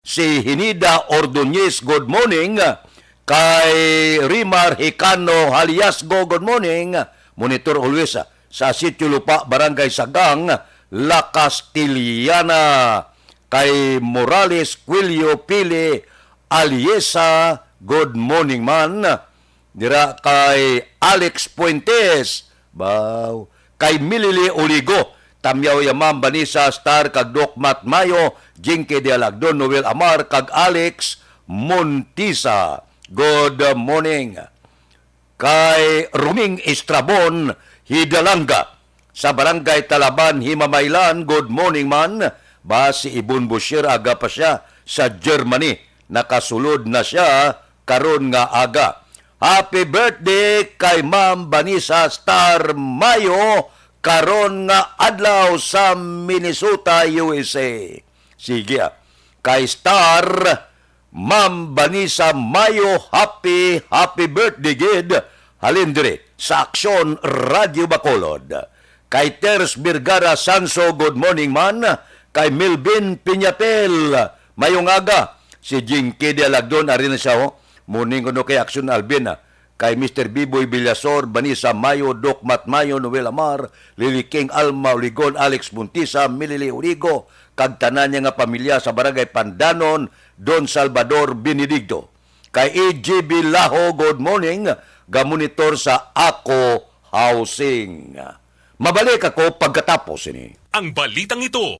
si Hinida Ordonez, good morning. Kay Rimar Hicano Haliasgo, good morning. Monitor always sa Sitio Lupa, Barangay Sagang, La Castillana. Kay Morales Quilio Pili Aliesa, good morning man. Dira kay Alex Puentes, baw. Kay Milili Oligo, Tamyaw Yamam Banisa Star kag Doc Mat Mayo, Jinky de Alagdon, Noel Amar kag Alex Montisa, good morning. Kay Ruming Estrabon Hidalanga sa Barangay Talaban, Himamaylan, good morning man. Ba si Ibon Bushir aga pa siya sa Germany, nakasulod na siya karon nga aga. Happy birthday kay Ma'am Vanessa Star Mayo karon nga adlaw sa Minnesota, USA. Sige, kay Star Ma'am Vanessa Mayo, happy birthday gid. Halindre sa Aksyon Radio Bacolod. Kay Ters Birgara Sanso, good morning man. Kay Melvin Piñatel, mayong aga. Si Jinky de Alagdon, arin na siya morning ko no kay Aksyon Albin. Kay Mr. Biboy Villasor, Vanessa Mayo, Doc Mat Mayo, Noel Amar, Lily King Alma Uligon, Alex Montisa, Milili Urigo, kag tanan niya nga pamilya sa Barangay Pandanon, Don Salvador Benedicto. Kay EGB Laho, good morning, gamonitor sa Ako Housing. Mabalik ako pagkatapos ini. Ang balitang ito.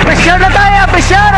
Pressure na tayo! Pressure!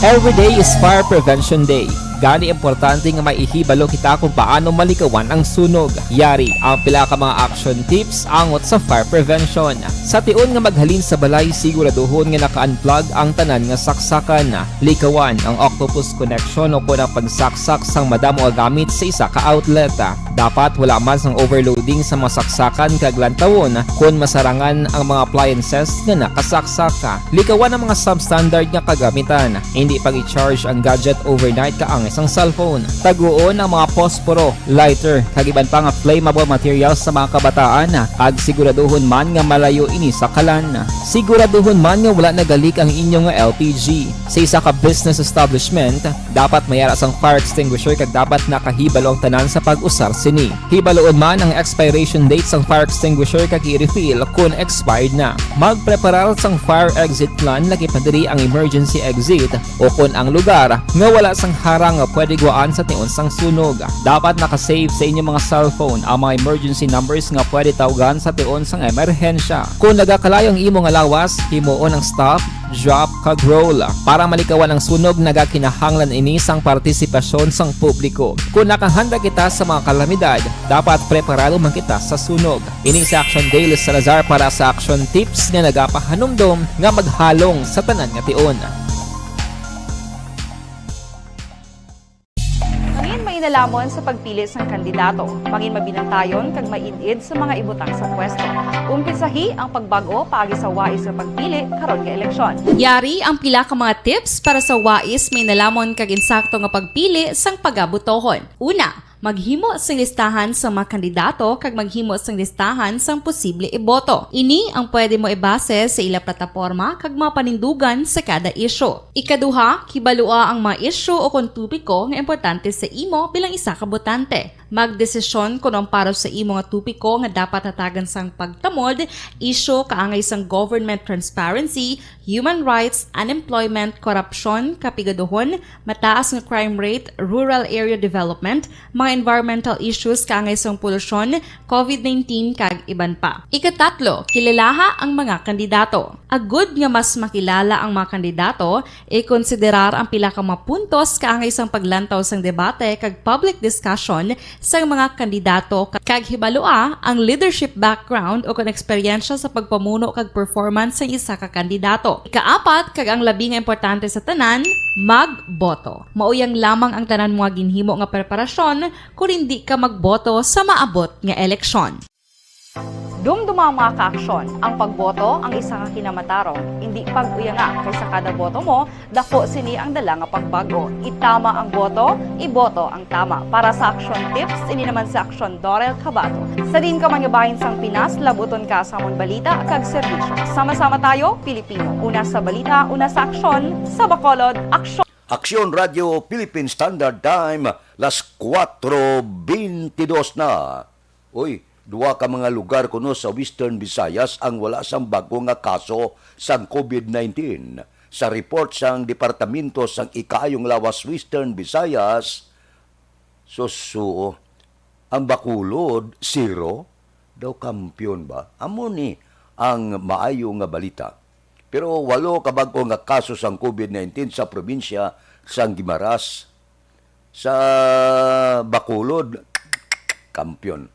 Every day is Fire Prevention Day. Gani importante nga maihibalo kita kung paano malikawan ang sunog. Yari ang pila ka mga action tips angot sa fire prevention. Sa tiun nga maghalin sa balay, siguraduhon nga naka-unplug ang tanan nga saksakan. Likawan ang octopus connection o kung ang pagsaksak sang madamo nga gamit sa isa ka outlet. Dapat wala man sang overloading sa mga saksakan kag lantawon kung masarangan ang mga appliances nga nakasaksaka. Likawan ang mga substandard nga kagamitan. Hindi pag i-charge ang gadget overnight kaang isang cellphone. Taguon ang mga posporo, lighter, kag iban pa nga flammable materials sa mga kabataan. Kag siguraduhon man nga malayo ini sa kalan. Siguraduhon man nga wala nagalik ang inyong LPG. Sa isa ka business establishment, dapat mayara sang fire extinguisher kag dapat nakahibalo ang tanan sa pag-usar sini. Hibaloon man ang expiration date sang fire extinguisher kag i-refill kung expired na. Magpreparar sang fire exit plan laki padiri ang emergency exit o kung ang lugar nga wala sang harang nga pwede guwaan sa tiun sang sunog. Dapat nakasave sa inyong mga cellphone ang mga emergency numbers nga pwede tawagan sa tiun sang emerhensya. Kung nagakalayo ang imo nga lawas, himuon ang stop, drop, kag roll. Para malikawan ang sunog, nagakinahanglan ini sang partisipasyon sang publiko. Kung nakahanda kita sa mga kalamidad, dapat preparado man kita sa sunog. Ini sa Action Daily Salazar para sa action tips nga nagapahanumdom nga maghalong sa tanan nga tiun. may nalamon sa pagpili sang kandidato. Mangin mabinantayon kag maid-id sa mga ibutang sa pwesto. Umpisahi ang pagbago paagi sa wais sa pagpili karon nga eleksyon. Yari ang pila ka mga tips para sa wais may nalamon kag insakto nga pagpili sang pagabutohon. Una, maghimo sang listahan sa mga kandidato kag maghimo sang listahan sang posible iboto. Ini ang pwede mo ibase sa ila plataporma kag mga panindugan sa kada isyu. Ikaduha, kibalua ang mga isyu o kung tupiko nga importante sa imo bilang isa ka botante. Magdesisyon kung ang para sa imo nga tupiko nga dapat hatagan sang pagtamod, isyu kaangay sang government transparency, human rights, unemployment, korupsyon, kapigaduhon, mataas nga crime rate, rural area development, mga environmental issues kaangay sang polusyon, COVID-19 kag iban pa. Ikatatlo, kilalaha ang mga kandidato. Agud nga mas makilala ang mga kandidato, i-konsiderar ang pila ka mga puntos kaangay sang paglantaw sang debate kag public discussion sang mga kandidato kag hibalua ang leadership background o kon eksperyensya sa pagpamuno kag performance sa isa ka kandidato. Ikaapat kag ang labi nga importante sa tanan, magboto. Mauyang lamang ang tanan mga ginhimo nga preparasyon kung hindi ka magboto sa maabot nga eleksyon. Dumduma ang mga kaaksyon. Ang pagboto ang isa ka kinamatarong. Hindi pag-uya nga kaysa kada boto mo, dako sini ang dala nga pagbago. Itama ang boto, iboto ang tama. Para sa action tips, ini naman sa action Dorel Cabato. Sa din ka mangabahin sang Pinas, labuton ka sa amon balita kag serbisyo. Sama-sama tayo, Pilipino. Una sa balita, una sa aksyon, sa Bacolod, aksyon. Aksyon Radio Philippine Standard Time, las 4:22 na. Uy, duwa ka mga lugar kuno sa Western Visayas ang wala sang bago nga kaso sang COVID-19. Sa report sang Departamento sang Ikaayong Lawas Western Visayas, susu, ang Bacolod, 0, daw kampiyon ba? Amo ni ang maayo nga balita. Pero 8 ka bago nga kaso sang COVID-19 sa probinsya sang Guimaras. Sa Bacolod, kampiyon.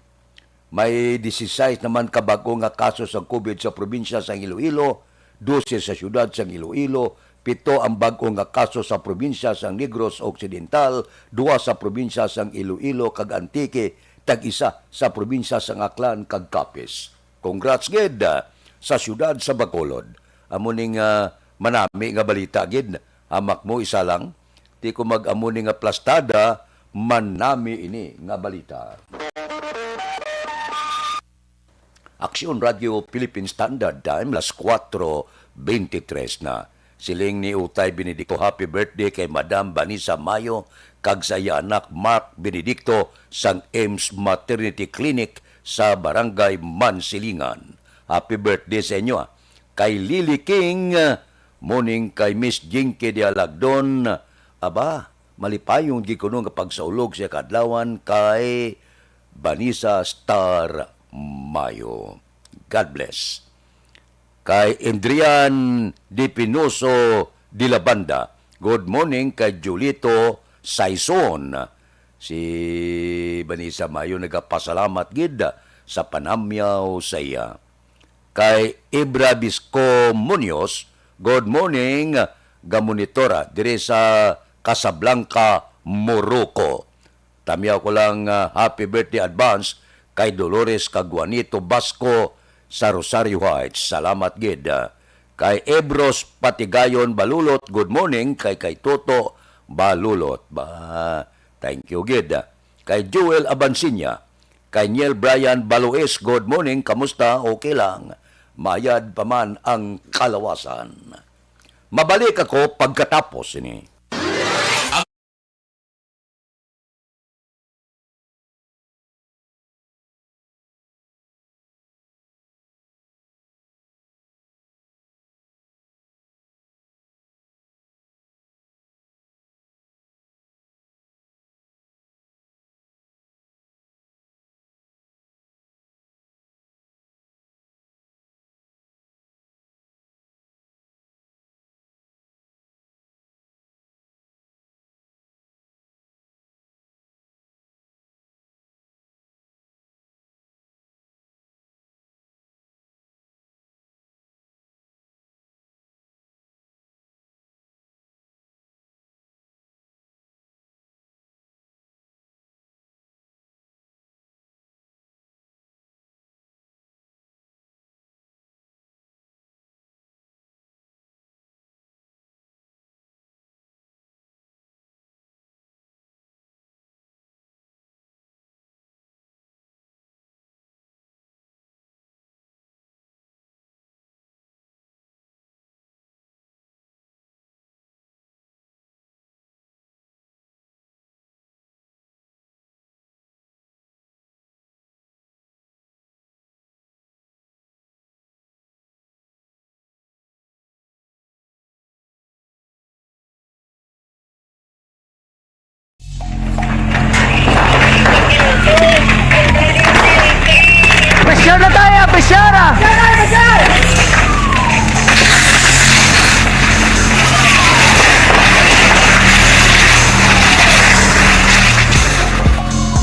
May 16 naman kabago nga kaso sa COVID sa probinsya sa Iloilo, 12 sa syudad sa Iloilo, 7 ang bago nga kaso sa probinsya sa Negros Occidental, 2 sa probinsya sa Iloilo kag Antique, tag-isa sa probinsya sa Aklan kag Capiz. Congrats gid sa syudad sa Bacolod. Amo ning manami nga balita gid, hamak mo isa lang, di ko mag-amo ni nga plastada, manami ini nga balita. Aksyon Radio Philippine Standard Time, las 4:23 na. Siling ni Utay Benedicto, happy birthday kay Madam Vanessa Mayo, kag sa iya anak Mark Benedicto sang Ames Maternity Clinic sa Barangay Mansilingan. Happy birthday sa inyo. Kay Lily King, morning kay Miss Jinky de Alagdon, aba, malipayong di ko nung pagsaulog sa kadlawan kay Vanessa Star Mayo. God bless. Kay Adrian Di Pinoso Di Labanda, good morning kay Julito Saison. Si Vanessa Mayo nagapasalamat gid sa panamyaw sa iya. Kay Ibra Bisco Munoz, good morning, gamonitora dire sa Casablanca, Morocco. Tamyaw ko lang happy birthday advance kay Dolores Caguanito Basco sa Rosario Heights. Salamat gid. Kay Ebros Patigayon Balulot, good morning. Kay Toto Balulot. Thank you gid. Kay Joel Abansinya, kay Niel Brian Balues, good morning. Kamusta? Okay lang. Mayad pa man ang kalawasan. Mabalik ako pagkatapos ini.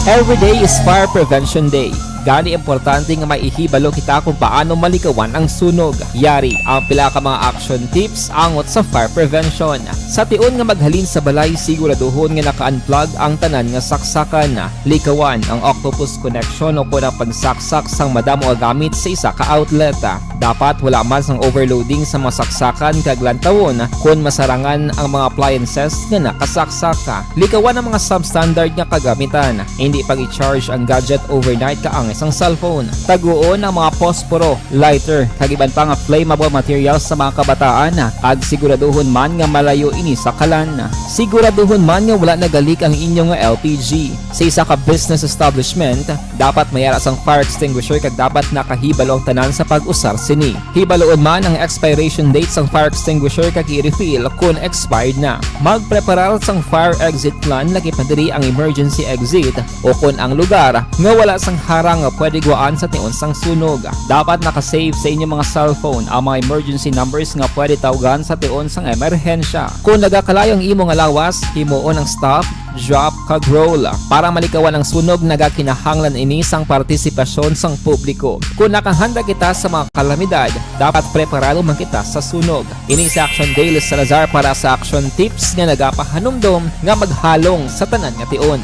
Every day is Fire Prevention Day. Gani importante nga maihibalo kita kung paano malikawan ang sunog. Yari ang pila ka mga action tips angot sa fire prevention. Sa tion nga maghalin sa balay, siguraduhon nga naka-unplug ang tanan nga saksakan. Likawan ang octopus connection o kung ang pagsaksak sang madamo gamit sa isa ka outlet. Dapat wala man sang overloading sa mga saksakan kag lantawon kung masarangan ang mga appliances nga nakasaksaka. Likawan ang mga substandard nga kagamitan. Hindi pag i-charge ang gadget overnight kaang isang cellphone. Taguon ang mga posporo, lighter, kag iban pa nga flammable materials sa mga kabataan. Ag siguraduhon man nga malayo ini sa kalan. Siguraduhon man nga wala nagalik ang inyong nga LPG. Sa isa ka business establishment, dapat mayara sang fire extinguisher kag dapat nakahibalo ang tanan sa pag-usar sini. Hibaloon man ang expiration date sang fire extinguisher kag i-refill kung expired na. Magpreparar sang fire exit plan lagi pa diri ang emergency exit o kung ang lugar nga wala sang harang nga pwede guaan sa tion sang sunog. Dapat nakasave sa inyong mga cellphone ang mga emergency numbers nga pwede tawagan sa tion sang emerhensya. Kung nagakalayo ang imong lawas, himuon ang stop, drop, kag roll. Para malikawan ang sunog, nagakinahanglan ini sang partisipasyon sang publiko. Kung nakahanda kita sa mga kalamidad, dapat preparado man kita sa sunog. Ini sa Action Daily Salazar para sa action tips nga nagapahanumdom nga maghalong sa tanan nga tion.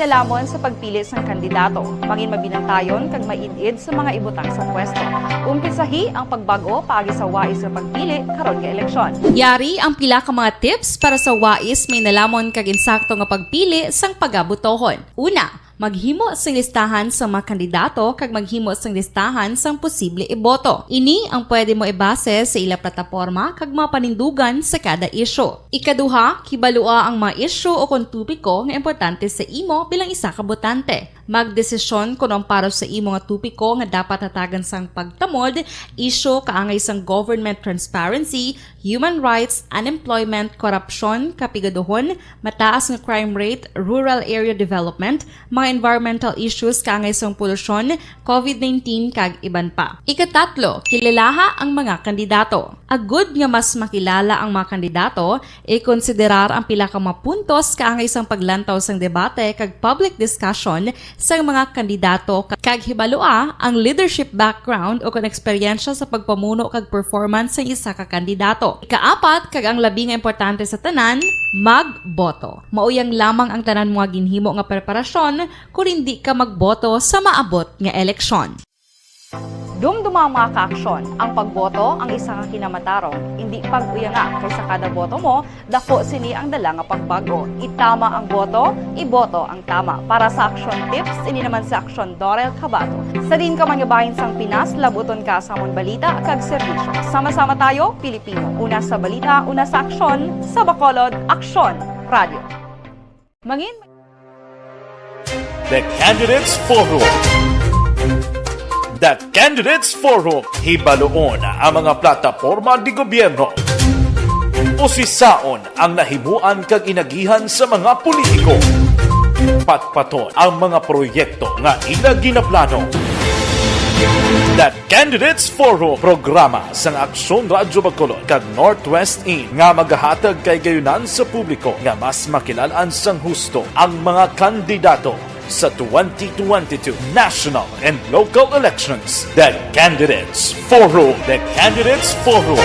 Nalamon sa pagpili ng kandidato, pangin mabinantayon kag maid-id sa mga ibutang sa pwesto. Umpisahi ang pagbago paagi sa wais sa pagpili karon nga eleksyon. Yari ang pila ka mga tips para sa wais may nalamon kag insakto nga pagpili sang pagabutohon. Una, maghimo sang listahan sa mga kandidato kag maghimo sang listahan sang posible iboto. Ini ang pwede mo ibase sa ila plataporma kag mga panindugan sa kada issue. Ikaduha, kibalua ang mga issue o kung tupiko nga importante sa imo bilang isa ka botante. Magdesisyon kung ang para sa imo nga tupiko nga dapat hatagan sang pagtamod, issue kaangay sang government transparency, human rights, unemployment, corruption, kapigaduhon, mataas nga crime rate, rural area development, mga environmental issues kaangay sang polusyon, COVID-19 kag iban pa. Ikatatlo, kilalaha ang mga kandidato. Agud nga mas makilala ang mga kandidato, i-konsiderar ang pila ka mga puntos kaangay sang paglantaw sang debate kag public discussion sa mga kandidato kag hibalua ang leadership background o kung eksperyensya sa pagpamuno kag performance sa isa ka kandidato. Ikaapat, kag ang labi nga importante sa tanan, magboto. Mauyang lamang ang tanan mga ginhimo nga preparasyon kung hindi ka magboto sa maabot nga eleksyon. Dumduma ang mga kaaksyon. Ang pagboto ang isa ka kinamatarong. Hindi pag-uyanga kaysa kada boto mo, dako sini ang dala nga pagbago. Itama ang boto, iboto ang tama. Para sa action tips, ini naman sa Action Dorel Cabato. Sa din ka manyabahin sang Pinas, labuton ka sa among balita kag serbisyo. Sama-sama tayo, Pilipino. Una sa balita, una sa aksyon, sa Bacolod, Aksyon Radio. Mangin The Candidates Forum. The Candidates Forum. Hibaloon ang mga plataporma di gobyerno. Usisaon ang nahimuan kag inagihan sa mga politiko. Patpaton ang mga proyekto nga ila ginaplano. The Candidates Forum, programa sang Aksyon Radyo Bacolod kag Northwest In nga magahatag kay gayunan sa publiko nga mas makilalaan sang husto ang mga kandidato sa 2022 national and local elections. The Candidates Forum. The Candidates Forum.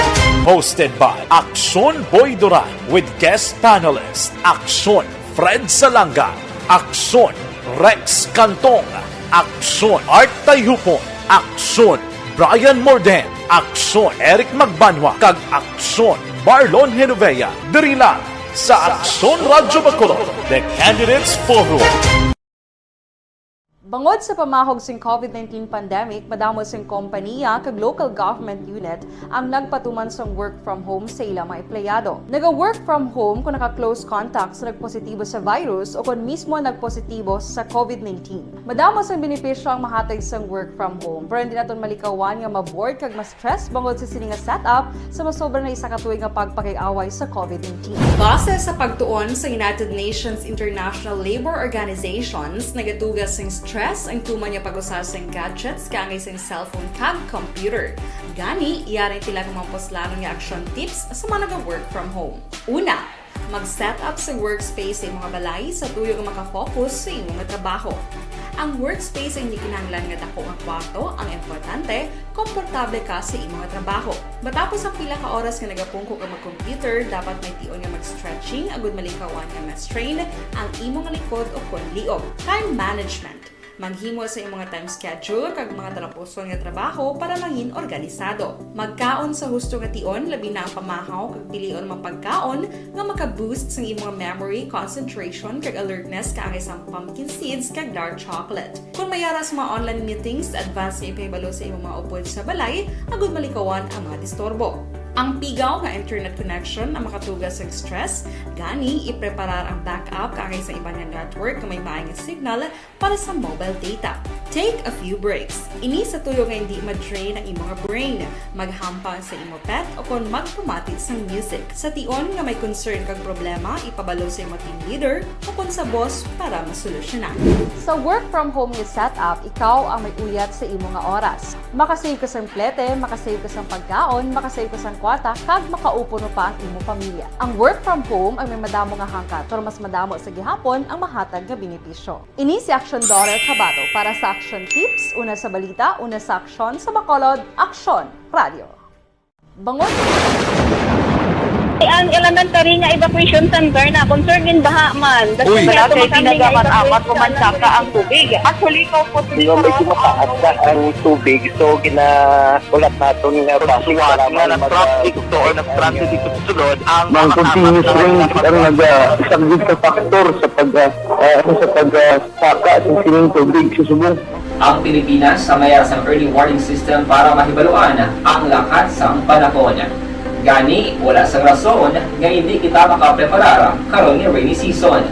Hosted by Aksyon Boy Duran with guest panelist Aksyon Fred Salanga, Aksyon Rex Cantong, Aksyon Art Tayhupon, Aksyon Brian Morden, Aksyon Eric Magbanwa, kag Aksyon Marlon Genovea. Diri lang sa Aksyon Radyo Bacolod. The Candidates Forum. Bangod sa pamahog sing COVID-19 pandemic, madamo sing kompanya kag local government unit ang nagpatuman sang work from home sa ilang mga empleyado. Naga-work from home kung naka-close contact sa nagpositibo sa virus o kung mismo nagpositibo sa COVID-19. Madamo sang benepisyo ang mahatag sang work from home, pero hindi naton malikawan nga ma-bored kag ma-stress bangod sa sini nga setup sa masobra na isa ka tuig nga pagpakiaway sa COVID-19. Base sa pagtuon sa United Nations International Labour Organizations, nagatugas sing stress ang tuman niya pag-usar sa gadgets kangay sa cellphone kag computer. Gani, iyaring tila ng mga poslano nga action tips sa mga nag-work from home. Una, Mag-set up sa workspace sa imong mga balay sa tuyo nga makafocus sa imong mga trabaho. Ang workspace ay hindi kinahanglan nga dako ang kwarto, ang importante, komportable ka sa imong mga trabaho. Matapos ang pila ka oras nga nagapungko ka mag-computer, dapat may tion nga mag-stretching agud malikawan nga ma-strain ang imong likod o kon liog. Time management. Maghimo sa imong mga time schedule kag mga talapuson nga trabaho para mangin organisado. Magkaon sa husto nga tion, labi na ang pamahaw kag pilion mga pagkaon nga maka-boost sa imong memory, concentration kag alertness kaangay sa pumpkin seeds kag dark chocolate. Kung mayaras mga online meetings, advance na ipahibalo sa imong mga upod sa balay, agud malikawan ang mga disturbo. Ang pigaw nga internet connection ang makatugas sa stress, gani ipreparar ang backup kaangay sa ibang nga network nga may maayong signal para sa mobile data. Take a few breaks. Ini sa tuyo nga hindi ma-drain ang imong brain, maghampang sa imong pet o kon magpumatid sa music. Sa tion nga may concern kag problema, ipabalo sa imong team leader o kon sa boss para masolusyonan. Sa work from home nga setup, ikaw ang may uyat sa imong nga oras. Makasave ka sa plete, makasave ka sa pagkaon, makasave ka sa kwarta, kag makaupo no pa ang imong pamilya. Ang work from home ay may madamo nga hangkat, pero mas madamo sa gihapon ang mahatag nga benepisyo. Ini si Action Daughter Cabato para sa Action Tips, una sa balita, una sa aksyon, sa Bacolod, Action Radio. Bangon! Ang elementary nga evacuation center na concern din baha man. Uy! Wala kay pinagamat-amat pumansaka ang tubig. Actually, ko po Di ba medyo mataas na ang tubig, so ginaulat natin nga Pasuwat nga nag-traffic to or nag-traffic dito sa sulod ang mang continuous rain ang nag-isang ka factor sa pagsaka at sining tubig sa subong. Ang Pilipinas sa mayroon ng early warning system para mahibaluan ang lakas ng panahon. Gani, wala sang rason nga hindi kita makapreparar karon nga rainy season.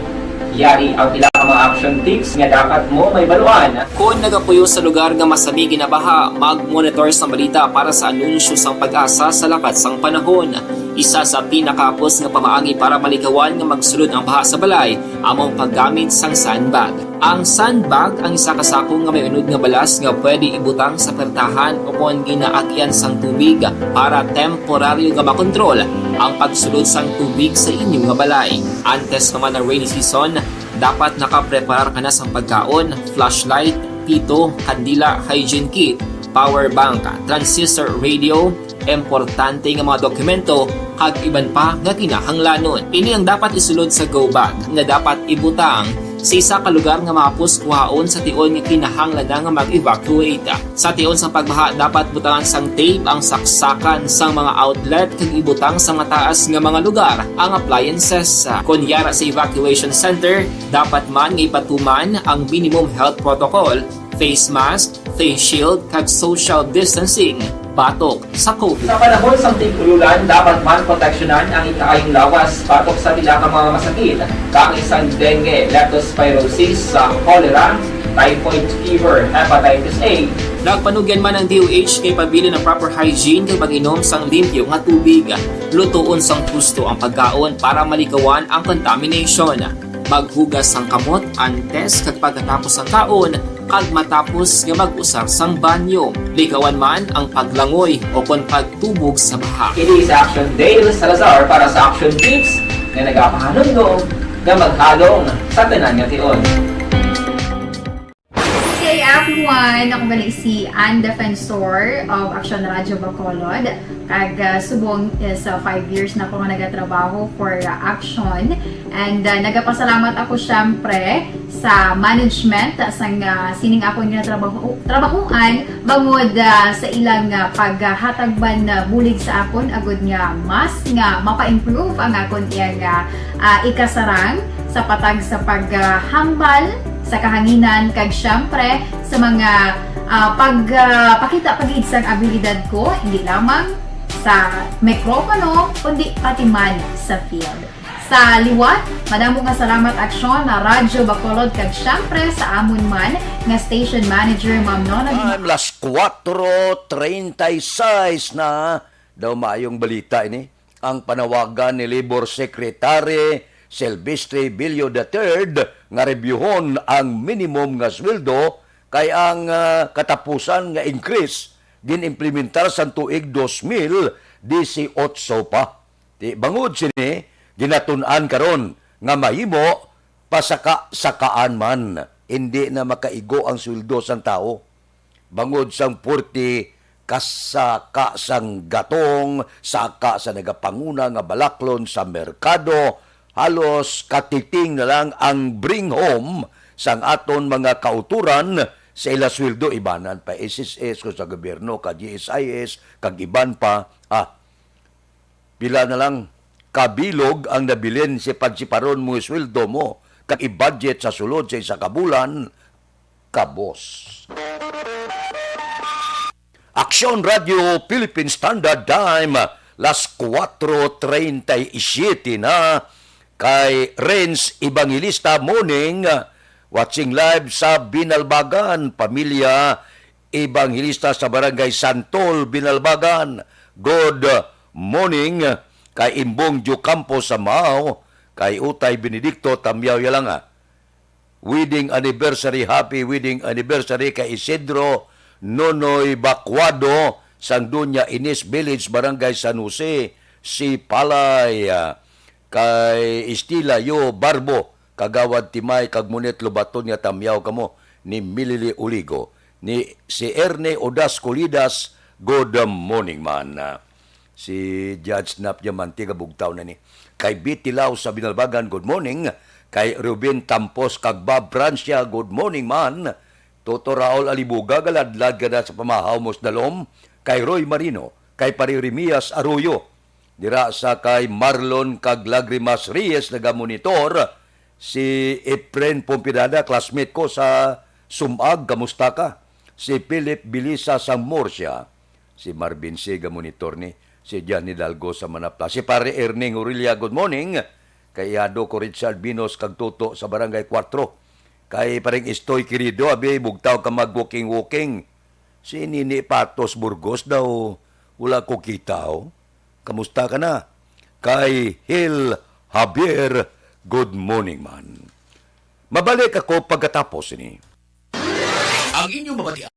Yari ang pila ka mga action tips nga dapat mo may baluan. Kung nagapuyo sa lugar nga masabi ginabaha, mag-monitor sa balita para sa anunsyo sang pag-asa sa lakas sang panahon. Isa sa pinakapos nga pamaangi para malikawan nga magsulod ang baha sa balay, among paggamit sang sandbag. Ang sandbag ang isa kasako nga may unod nga balas nga pwede ibutang sa pertahan upon ginaagyan sang tubig para temporaryo nga makontrol ang pagsulod sang tubig sa inyong nga balay. Antes naman ng rainy season, dapat nakapreparar ka na sang pagkaon, flashlight, pito, kandila, hygiene kit, power bank, transistor radio, importante nga mga dokumento kag iban pa nga kinahanglanon. Ini ang dapat isulod sa go bag nga dapat ibutang sa isa ka lugar nga mapus kuhaon sa tion nga kinahanglan nga mag-evacuate. Sa tion sa pagbaha dapat butangan sang tape ang saksakan sang mga outlet kag ibutang sa mataas nga mga lugar ang appliances. Kunyara sa evacuation center, dapat man nga ipatuman ang minimum health protocol, face mask, face shield kag social distancing batok sa COVID. Sa panahon sa tigululan, dapat man proteksyonan ang ikaayong lawas batok sa pila ka mga masakit, kang isang dengue, leptospirosis, cholera, typhoid fever, hepatitis A. Nagpanugyan man ang DOH kay pabili ng proper hygiene kay pag-inom sang limpyo nga tubig. Lutuon sang gusto ang pagkaon para malikawan ang contamination. Maghugas sang kamot antes kag pagkatapos ang kaon kag matapos nga mag-usar sang banyo. Likawan man ang paglangoy o kon pagtubog sa baha. It is Action Dale Salazar para sa Action Tips nga nagapahanundong nga maghalong sa tanan nga tion. Hey everyone! Ako gali si Ann Defensor of Action Radio Bacolod. Kag subong is 5 years na ako nga nagatrabaho for Action. And nagapasalamat ako syempre sa management sang sining ako nga trabahuan bangod sa ilang paghatagban na bulig sa akon agud nga mas nga mapa-improve ang akon iyang ikasarang sa patag sa paghambal sa kahanginan kag syempre sa mga pagpakita pag-id sang abilidad ko hindi lamang sa mikropono kundi pati man sa field. Sa liwat, madamo nga salamat Aksyon na Radyo Bacolod kag syempre sa amon man nga station manager Ma'am Nona Time las 4:36 na daw maayong balita ini. Ang panawagan ni Labor Secretary Silvestre Bilio III nga rebyuhon ang minimum nga sweldo kay ang katapusan nga increase ginimplementar sa tuig 2018 pa. Di bangod sini ginatun-an karon nga mahimo pasaka-sakaan man, hindi na makaigo ang sweldo sang tao. Bangod sang 40 kasaka sang gatong, saka sa nagapanguna nga balaklon sa merkado, halos katiting na lang ang bring home sang aton mga kauturan sa ila sweldo, ibanan pa SSS ko sa gobyerno, kag GSIS, kag iban pa. Pila na lang kabilog ang nabilin si pagsiparon mo sweldo mo, kag i-budget sa sulod sa isa ka bulan, kabos. Aksyon Radio Philippine Standard Time, las 4:37 na, kay Renz Evangelista Morning, watching live sa Binalbagan, pamilya Evangelista sa Barangay Santol, Binalbagan. Good morning kay Imbong Jucampo sa Mao, kay Utay Benedicto Tamyaw Yalanga. Wedding anniversary, happy wedding anniversary kay Isidro Nonoy Bacuado, sang Dunya Ines Village, Barangay San Jose, si Palay, kay Estila Yo Barbo, Kagawad Timay, kag Munet Lobaton nga Tamyaw kamo, ni Milili Uligo, ni si Erne Odas Colidas, good morning man. Si Judge Nap Diamante kabugtaw na ni. Kay Bitilaw sa Binalbagan, good morning. Kay Ruben Tampos kag Bob Francia, good morning man. Toto Raul Alibuga, galadlad ka na sa pamahaw mos dalom. Kay Roy Marino, kay Paririmias Arroyo. Dira sa kay Marlon kag Lagrimas Reyes, nagamonitor. Si Efren Pompidada, classmate ko sa Sumag, kamusta ka? Si Philip Bilisa sa Murcia. Si Marvin Siga, monitor ni. Si Johnny Dalgo sa Manapla. Si Pare Erning Aurelia, good morning. Kay Yado ko Richard Binos kag Toto sa Barangay 4. Kay paring Istoy Querido, abi bugtaw ka mag-walking-walking. Si Nini Patos Burgos daw, wala ko kita. Kamusta ka na? Kay Hil Javier, good morning man. Mabalik ako pagkatapos ini. Ang inyong mabatian.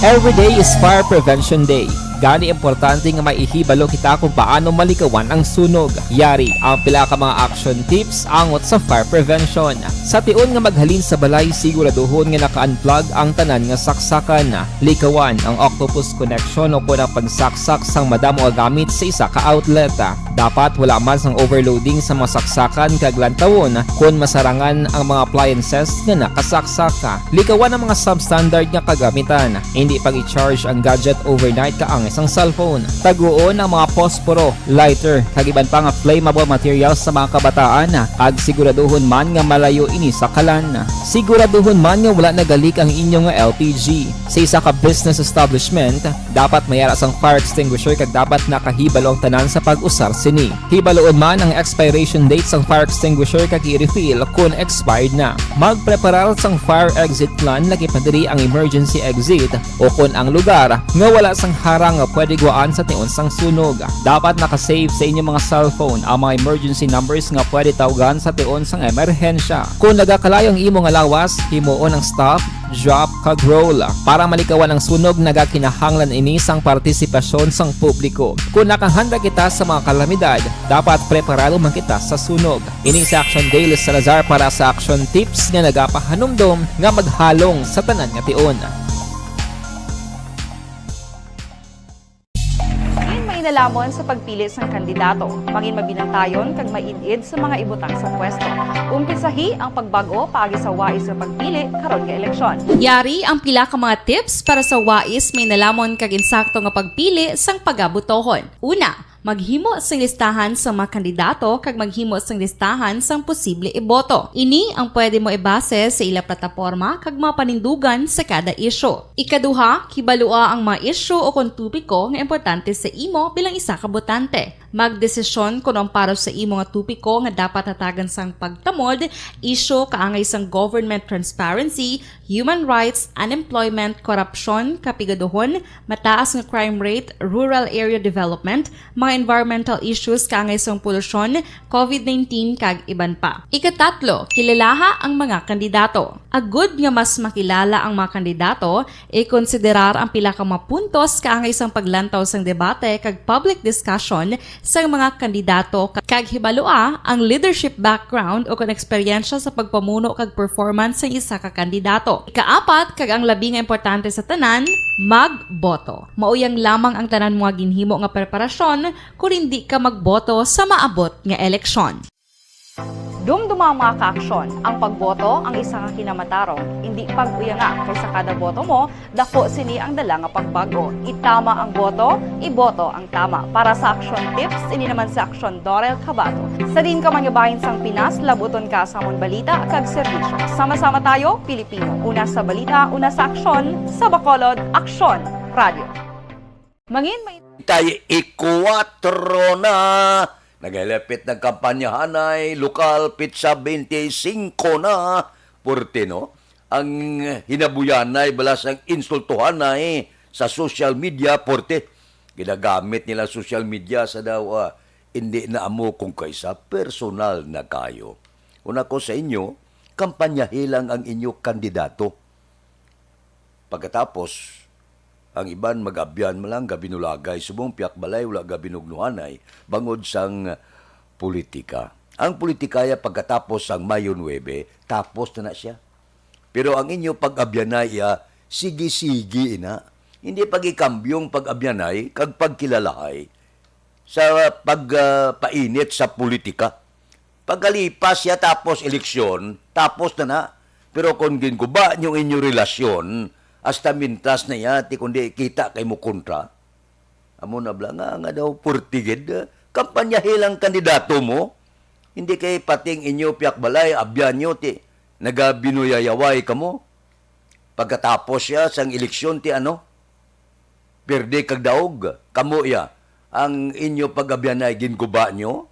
Every day is Fire Prevention Day. Gani importante nga maihibalo kita kung paano malikawan ang sunog. Yari ang pila ka mga action tips angot sa fire prevention. Sa tion nga maghalin sa balay, siguraduhon nga naka-unplug ang tanan nga saksakan. Likawan ang octopus connection o ang pagsaksak sang madamo nga gamit sa isa ka outlet. Dapat wala man sang overloading sa mga saksakan kag lantawon kung masarangan ang mga appliances nga nakasaksaka. Likawan ang mga substandard nga kagamitan. Hindi pag i-charge ang gadget overnight kaang ang isang cellphone. Taguon ang mga posporo, lighter, kag iban pa nga flammable materials sa mga kabataan kag siguraduhon man nga malayo ini sa kalan. Siguraduhon man nga wala nagalik ang inyong nga LPG. Sa isa ka business establishment, dapat mayara sang fire extinguisher kag dapat nakahibalo ang tanan sa pag-usar sini. Hibaloon man ang expiration date sang fire extinguisher kag i-refill kung expired na. Magpreparar sang fire exit plan lagi pa diri ang emergency exit o kung ang lugar nga wala sang harang nga pwede guaan sa tiun sang sunog. Dapat nakasave sa inyong mga cellphone ang mga emergency numbers nga pwede tawagan sa tiun sang emerhensya. Kung nagakalayo ang imong lawas, himuon ang stop, drop kag roll para malikawan ang sunog nagakinahanglan ini sang partisipasyon sang publiko. Kung nakahanda kita sa mga kalamidad, dapat preparado man kita sa sunog. Ini sa Action Daily Salazar para sa action tips nga nagapahanumdom nga maghalong sa tanan nga tion. Nalamon sa pagpili sang kandidato, mangin mabinantayon kag mainid sa mga ibutang sa pwesto. Umpisahi ang pagbago paagi sa wais sa pagpili karon nga eleksyon. Yari ang pila ka mga tips para sa wais may nalamon kag insakto nga pagpili sang pagabutohon. Una, maghimo sang listahan sa mga kandidato kag maghimo sang listahan sang posible iboto. Ini ang pwede mo ibase sa ila plataporma kag mga panindugan sa kada isyu. Ikaduha, kibalua ang mga isyu o kung tupiko nga importante sa imo bilang isa ka botante. Magdesisyon kung ang para sa imo nga tupiko nga dapat hatagan sang pagtamod, isyu kaangay sang government transparency, human rights, unemployment, korupsyon, kapigaduhon, mataas nga crime rate, rural area development, mga environmental issues kaangay sang polusyon, COVID-19 kag iban pa. Ikatatlo, kilalaha ang mga kandidato. Agud nga mas makilala ang mga kandidato, i-konsiderar ang pila ka mga puntos kaangay sang paglantaw sang debate kag public discussion sang mga kandidato kag hibalua ang leadership background o kon eksperyensya sa pagpamuno kag performance sa isa ka kandidato. Ikaapat kag ang labi nga importante sa tanan, magboto. Mauyang lamang ang tanan mga ginhimo nga preparasyon kung hindi ka magboto sa maabot nga eleksyon. Dumduma ang mga kaaksyon, ang pagboto ang isa ka kinamatarong, hindi pag-uyanga kaysa kada boto mo, dako sini ang dala nga pagbago. Itama ang boto, iboto ang tama. Para sa action tips, ini naman sa action Dorel Cabato. Sa din ka manyabahin sang Pinas, labuton ka sa amon balita kag serbisyo. Sama-sama tayo, Pilipino. Una sa balita, una sa aksyon, sa Bacolod, Aksyon Radio. Mangin may Tayo 4 na. Nagalepit ng kampanyahan ay lokal pizza 25 na. Porte, no? Ang hinabuyan ay balas ang insultuhan ay sa social media, porte. Ginagamit nila social media sa daw, hindi na amo kung kaysa personal na kayo. Una ko sa inyo, kampanyahin lang ang inyo kandidato. Pagkatapos, ang iban mag-abyan mo lang gabinulagay subong piyak balay wala gabinugnuhanay bangod sang politika. Ang politika ay pagkatapos ang Mayo 9, tapos na siya. Pero ang inyo pag-abyanay sige-sige ina. Hindi pag-ikambyong pag-abyanay kag pagkilalahay sa pagpainit sa politika. Pagkalipas siya tapos eleksyon, tapos na. Pero kung ginguba nyo inyo relasyon, hasta mintas na yati kundi kita kay mo kontra. Amo na bla nga daw purtigid. Kampanya hilang kandidato mo. Hindi kay pating inyo piyak balay, abyan nyo ti nagabinuyayaway ka mo. Pagkatapos siya sang eleksyon ti ano? Perde kag daog. Kamo ya. Ang inyo pag-abyanay ginguba nyo.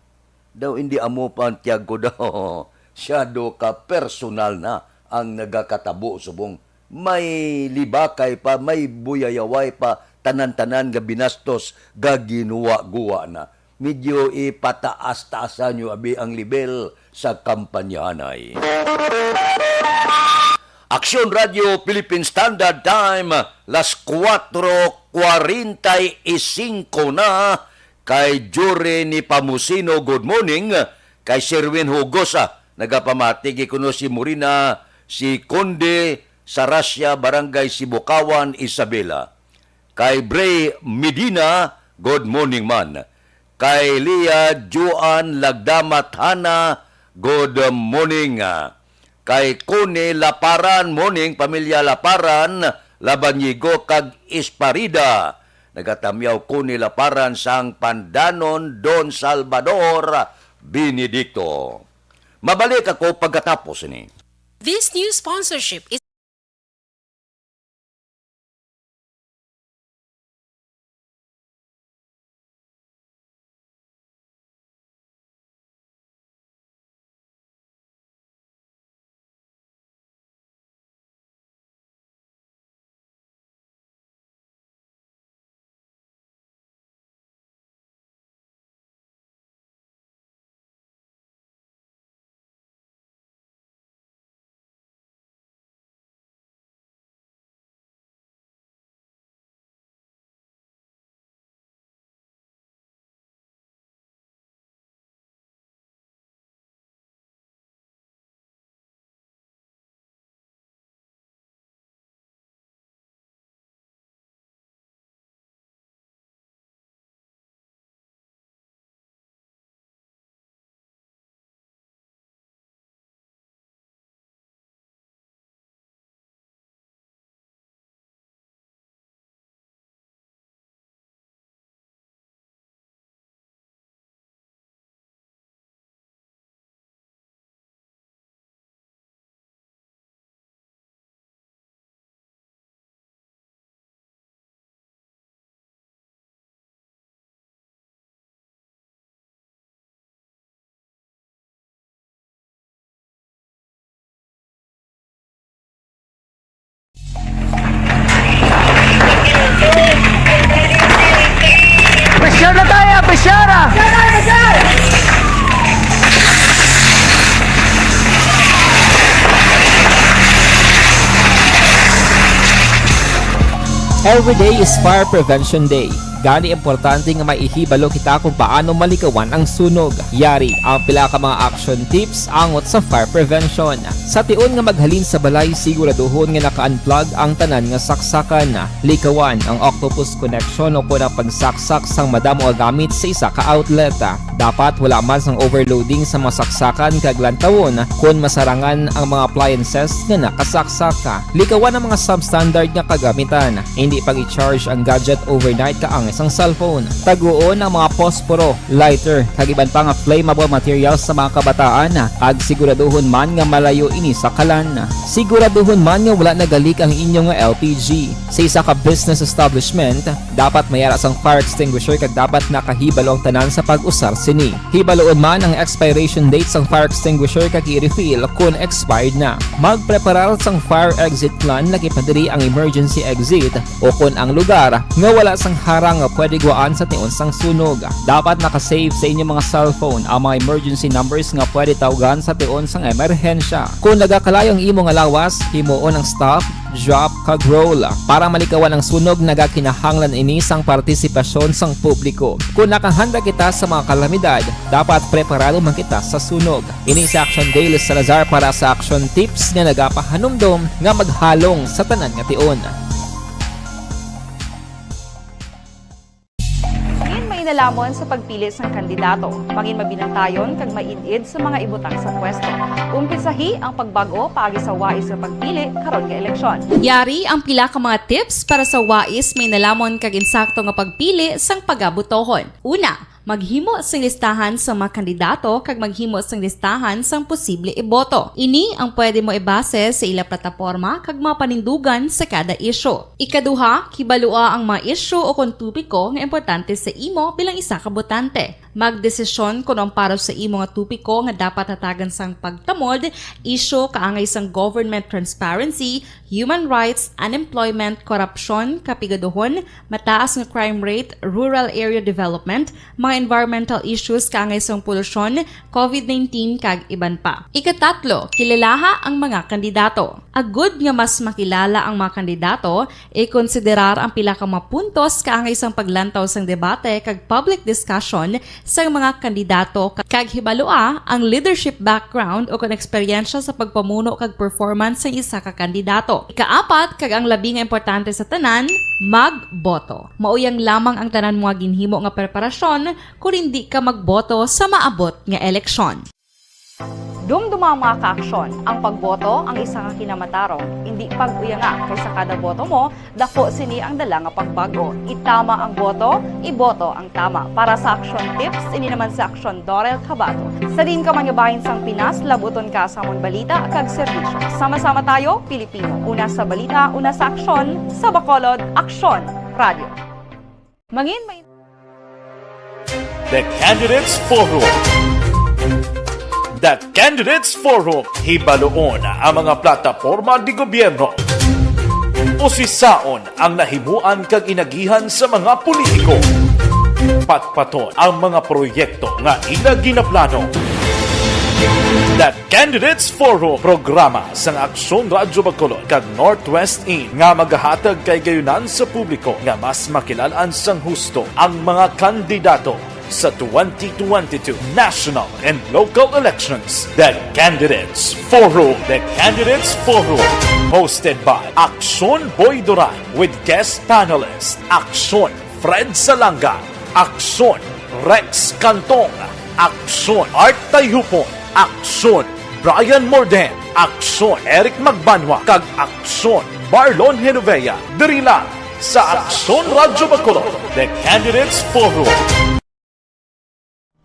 Daw hindi amo pa tiyag ko daw. Siya do ka personal na ang nagakatabo subong may libakay pa, may buyayaway pa, tanan-tanan nga binastos, gaginuwa-guwa na. Medyo ipataas-taasan nyo abi ang level sa kampanyahanay. Aksyon Radio Philippine Standard Time, las 4:45 na, kay Jure ni Pamusino, good morning, kay Sherwin Hugosa, nagapamatig ikuno si Murina, si Conde, sa Russia, Barangay Sibukawan, Isabela. Kay Bray Medina, good morning man. Kay Lia Juan Lagdamat Hana, good morning. Kay Kone Laparan, morning, pamilya Laparan, Labanyigo kag Isparida. nagatamyaw ko nilaparan sang Pandanon Don Salvador Benedicto. Mabalik ako pagkatapos ini. This new sponsorship is Every day is Fire Prevention Day. Gani importante nga maihibalo kita kung paano malikawan ang sunog. Yari ang pila ka mga action tips angot sa fire prevention. Sa tion nga maghalin sa balay, siguraduhon nga naka-unplug ang tanan nga saksakan. Likawan ang octopus connection o kung ang pagsaksak sang madamo nga gamit sa isa ka outlet. Dapat wala man sang overloading sa masaksakan kag lantawon kung masarangan ang mga appliances nga nakasaksaka. Likawan ang mga substandard nga kagamitan. Hindi pag i-charge ang gadget overnight kaang isang cellphone. Taguon ang mga posporo, lighter, kag iban pa nga flammable materials sa mga kabataan. Ag siguraduhon man nga malayo ini sa kalan. Siguraduhon man nga wala nagalik ang inyong LPG. Sa isa ka business establishment, dapat mayara sang fire extinguisher kag dapat nakahibalo ang tanan sa pag-usar sini. Hibaloon man ang expiration date sang fire extinguisher kag i-refill kung expired na. Magpreparar sang fire exit plan nakipadiri ang emergency exit o kung ang lugar nga wala sang harang nga pwede guwaan sa tion sang sunog. Dapat nakasave sa inyong mga cellphone ang mga emergency numbers nga pwede tawagan sa tion sang emerhensya. Kung nagakalayo ang imong lawas, himuon ang stop, drop, kag roll. Para malikawan ang sunog, nagakinahanglan ini sang partisipasyon sang publiko. Kung nakahanda kita sa mga kalamidad, dapat preparado man kita sa sunog. Ini sa Action Daily Salazar para sa action tips nga nagapahanumdom nga maghalong sa tanan nga tion. Nalamon sa pagpili sang kandidato, mangin mabinantayon kag mainid sa mga ibutang sa pwesto. Umpisahi ang pagbago paagi sa wais sa pagpili karon nga eleksyon. Yari ang pila ka mga tips para sa wais may nalamon kag insakto nga pagpili sang pagabutohon. Una, maghimo sang listahan sa mga kandidato kag maghimo sang listahan sang posible iboto. Ini ang pwede mo ibase sa ila plataporma kag mga panindugan sa kada isyu. Ikaduha, kibalua ang mga isyu o kung tupiko nga importante sa imo bilang isa ka botante. Magdesisyon kung ang para sa imo nga tupiko nga dapat hatagan sang pagtamod, isyu kaangay sang government transparency, human rights, unemployment, korupsyon, kapigaduhon, mataas nga crime rate, rural area development, mga environmental issues kaangay sang polusyon, COVID-19 kag iban pa. Ikatatlo, kilalaha ang mga kandidato. Agud nga mas makilala ang mga kandidato, i-konsiderar ang pila ka mga puntos kaangay sang paglantaw sang debate kag public discussion sa mga kandidato kag hibalua ang leadership background o kung eksperyensya sa pagpamuno kag performance sa isa ka kandidato. Ikaapat kag ang labi nga importante sa tanan, magboto. Mauyang lamang ang tanan mga ginhimo nga preparasyon kung hindi ka magboto sa maabot nga eleksyon. Dumduma ang mga kaaksyon, ang pagboto ang isa ka kinamatarong, hindi pag-uya nga kaysa kada boto mo, dako sini ang dala nga pagbago. Itama ang boto, iboto ang tama. Para sa action tips, ini naman sa Aksyon Dorel Cabato. Sa din ka man nga bahin sang Pinas, labuton ka sa amon balita kag serbisyo. Sama-sama tayo, Pilipino. Una sa balita, una sa aksyon, sa Bacolod, Aksyon Radio. Mangin may The Candidates Forum. The Candidates Forum, hibaloon ang mga plataporma di gobyerno. Usisaon ang nahimuan kag inagihan sa mga politiko. Patpaton ang mga proyekto nga ila ginaplano. The Candidates Forum, programa sang Aksyon Radyo Bacolod kag Northwest In nga magahatag kay gayunan sa publiko nga mas makilalaan sang husto ang mga kandidato sa 2022 national and local elections. The Candidates Forum. The Candidates Forum. Hosted by Aksyon Boy Duran with guest panelists Aksyon Fred Salanga, Aksyon Rex Cantong, Aksyon Art Tayhupon, Aksyon Brian Morden, Aksyon Eric Magbanwa, kag Aksyon Marlon Genovea. Diri lang sa Aksyon Radyo Bacolod. The Candidates Forum.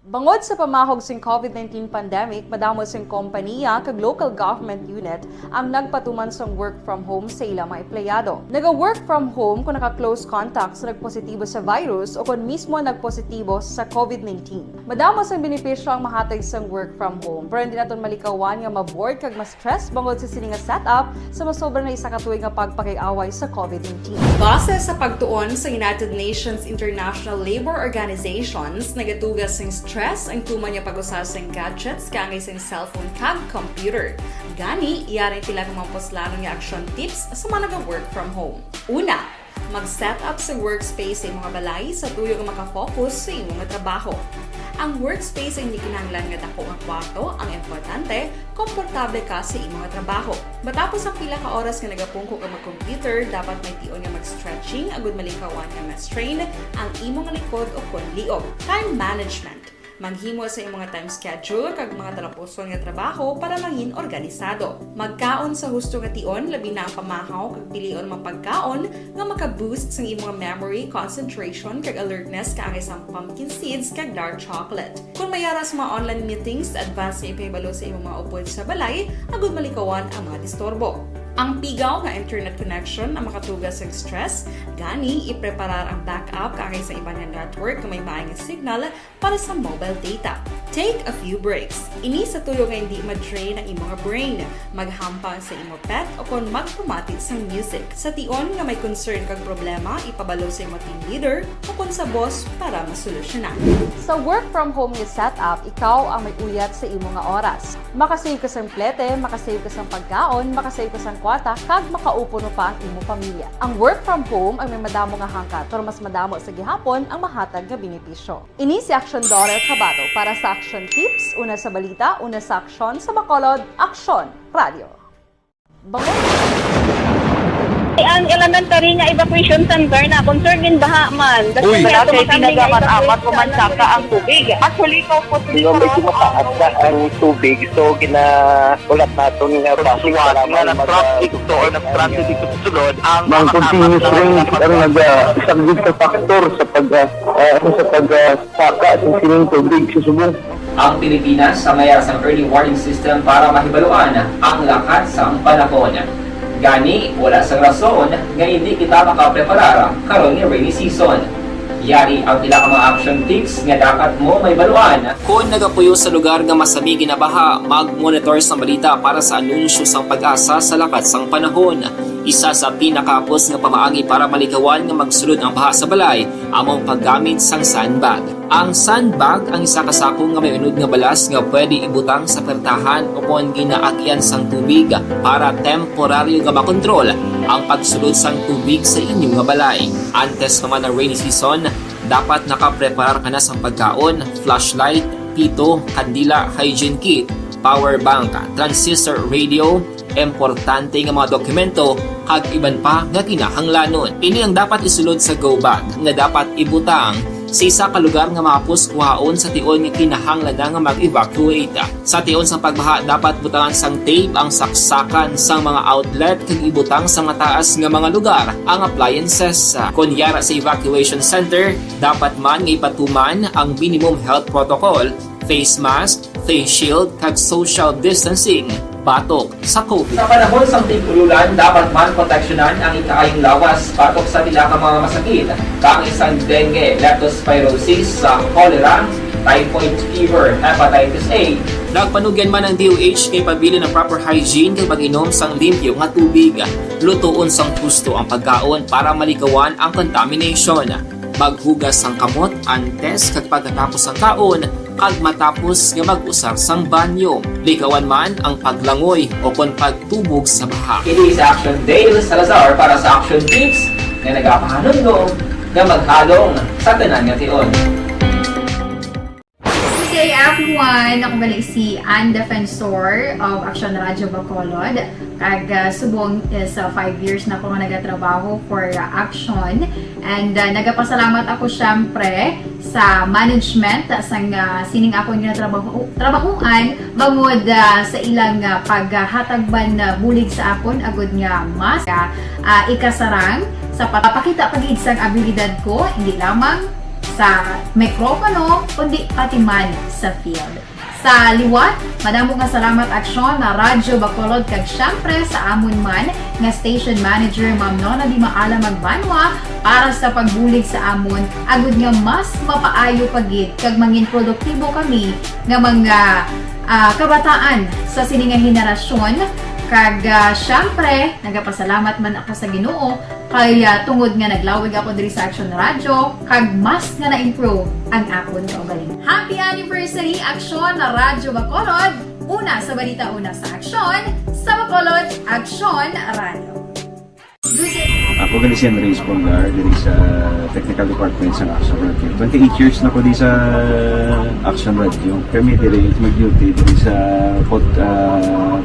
Bangod sa pamahog sing COVID-19 pandemic, madamo sing kompanya kag local government unit ang nagpatuman sang work from home sa ilang mga empleyado. Naga-work from home kung naka-close contact sa nagpositibo sa virus o kung mismo nagpositibo sa COVID-19. Madamo sang benepisyo ang mahatag sang work from home, pero hindi naton malikawan nga ma-bored kag ma-stress bangod sa sini nga setup sa masobra na isa ka tuig nga pagpakiaway sa COVID-19. Base sa pagtuon sa United Nations International Labour Organizations, nagatugas sing stress ang tuman niya pag-usasang gadgets kangay sa cellphone kag computer. Gani, iyarin tila ng mga poslanong nga action tips sa mga nag-work from home. Una, mag-set up sa workspace sa mga balay sa tuyo nga makafocus sa imong trabaho. Ang workspace ay hindi kinahanglan nga dako nga kwarto, ang importante, komportable ka sa imong trabaho. Matapos ang pila ka oras nga nagapungko ka mag-computer, dapat may tion nga mag-stretching agud malikawan nga ma-strain ang imong likod o konliog. Time management. Manghimo sa imong time schedule kag mga talapuson nga trabaho para mangin organisado. Magkaon sa husto nga tion, labi na ang pamahaw kag pilion mapagkaon nga maka-boost sa imong memory, concentration kag alertness kaangay sa pumpkin seeds kag dark chocolate. Kung mayara sa mga online meetings, advance na ipahibalo sa imong mga upod sa balay, agud malikawan ang mga disturbo. Ang pigaw nga internet connection ang makatugas sa stress, gani ipreparar ang backup kaangay sa iba nga network nga may maayong signal para sa mobile data. Take a few breaks. Ini sa tuyo nga hindi ma-drain ang imong brain, maghampang sa imong pet o kung magpumatit sa music. Sa tion nga may concern kag problema, ipabalo sa imong team leader o kung sa boss para masolusyonan. Sa work from home nga setup, ikaw ang may uyat sa imong nga oras. Makasave ka sa plete, makasave ka sa pagkaon, makasave ka sa kwata, kag makaupo no pa ang imong pamilya. Ang work from home ay may madamo nga hangkat, pero mas madamo sa gihapon ang mahatag nga benepisyo. Ini si Aksyon Dorel Cabato para sa Action Tips, una sa balita, una sa aksyon, sa Bacolod, Aksyon Radio. Ang elementary nga evacuation center na concern din baha man. Uy. Kasi Kaya tinagamat-amat kumansaka ang tubig. Actually, ikaw po So, medyo mataas na ang tubig. So, ginaulat natin nga basic Kasuwat nga ng traffic to or nag-transit dito sa sulod ang Mang continuous rin ang isang good factor sa pagsaka sa sining tubig sa subong. Ang Pilipinas sa mayroon sa early warning system para mahibaluan ang lakas sa panahon. Gani, wala sa rason nga hindi kita makapreparar karon nga rainy season. Yari ang pila ka mga action tips nga dapat mo may baluan. Kung nagapuyo sa lugar nga masabi ginabaha, mag-monitor sa balita para sa anunsyo sang pag-asa sa lakas sang panahon. Isa sa pinakapos nga pamaagi para malikawan nga magsulod ang baha sa balay, among paggamit sang sandbag. Ang sandbag ang isa ka sako nga may unod nga balas nga pwede ibutang sa pertahan o kung ginaagyan sang tubig para temporaryo nga makontrol ang pagsulod sang tubig sa inyong nga balay. Antes naman ng rainy season, dapat nakapreparar ka na sa pagkaon, flashlight, pito, kandila, hygiene kit, power bank, transistor radio, importante nga mga dokumento kag iban pa nga kinahanglanon. Ini ang dapat isulod sa go bag nga dapat ibutang sa isa ka lugar nga mapus kuhaon sa tion nga kinahanglan nga mag-evacuate. Sa tion sang pagbaha dapat butangan sang tape ang saksakan sang mga outlet kag ibutang sa mataas nga mga lugar ang appliances. Kunyara sa evacuation center, dapat man nga ipatuman ang minimum health protocol, face mask, face shield kag social distancing batok sa COVID. Sa panahon sa tig-ululan, dapat man proteksyonan ang ikaayong lawas batok sa pila ka mga masakit, kang isang dengue, leptospirosis, cholera, typhoid fever, hepatitis A. Nagpanugyan man ang DOH kay pabili ng proper hygiene kay pag-inom sang limpyo nga tubig. Lutuon sang gusto ang pagkaon para malikawan ang contamination. Maghugas sang kamot antes kag pagkatapos ang kaon kag matapos nga mag-usar sang banyo. Likawan man ang paglangoy o kon pagtubog sa baha. Kini sa Action Dale Salazar para sa Action Tips nga nagapahanundong nga maghalong sa tanan nga tion. Good day everyone! Ako gali si Ann Defensor of Action Radio Bacolod. Kag subong sa 5 years na ako nga nagatrabaho for Action. And nagapasalamat ako syempre sa management sang sining ako nga trabahuan bangod sa ilang paghatagban bulig sa akon agud nga mas ikasarang sa papakita pagid sang abilidad ko hindi lamang sa mikropono kundi pati man sa field. Sa liwat, madamo nga salamat Aksyon na Radyo Bacolod kag syempre sa amon man nga station manager Ma'am Nona Di Maala Magbanwa para sa pagbulig sa amon agud nga mas mapaayo pagid kag mangin produktibo kami nga mga kabataan sa sining nga henerasyon. Kag syempre nagapasalamat man ako sa Ginoo kay tungod nga naglawig ako diri sa Action Radio kag mas nga na-improve ang akon kaugaling. Happy anniversary Action na Radyo Bacolod! Una sa balita, una sa Action, sa Bacolod, Action Radio. Good day! Ako gali si Andres Polgar diri sa Technical Department sa Action Radio. 28 years na ko di sa Action Radio. Kami diri mag-duty diri sa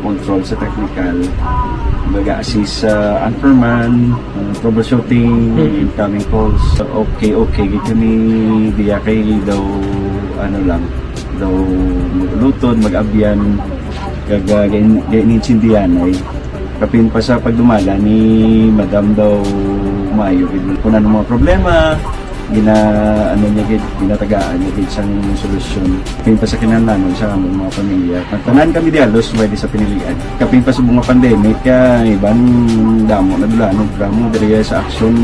control sa technical. Mag-assist sa anchorman, troubleshooting, incoming calls. Okay. Gito ni diya kay daw daw lutod, mag-abyan, ganinsindihan ay kapin pa sa pagdumala ni Madam daw Mayo. Kung ano mga problema, ginatagaan niya gid sang solusyon. Kapin pa sa kinahanglan sa among mga pamilya. Tanan kami dialos pwede sa pinilian. Kapin pa sa mga pandemic iban damo na dulanog damo diri sa Action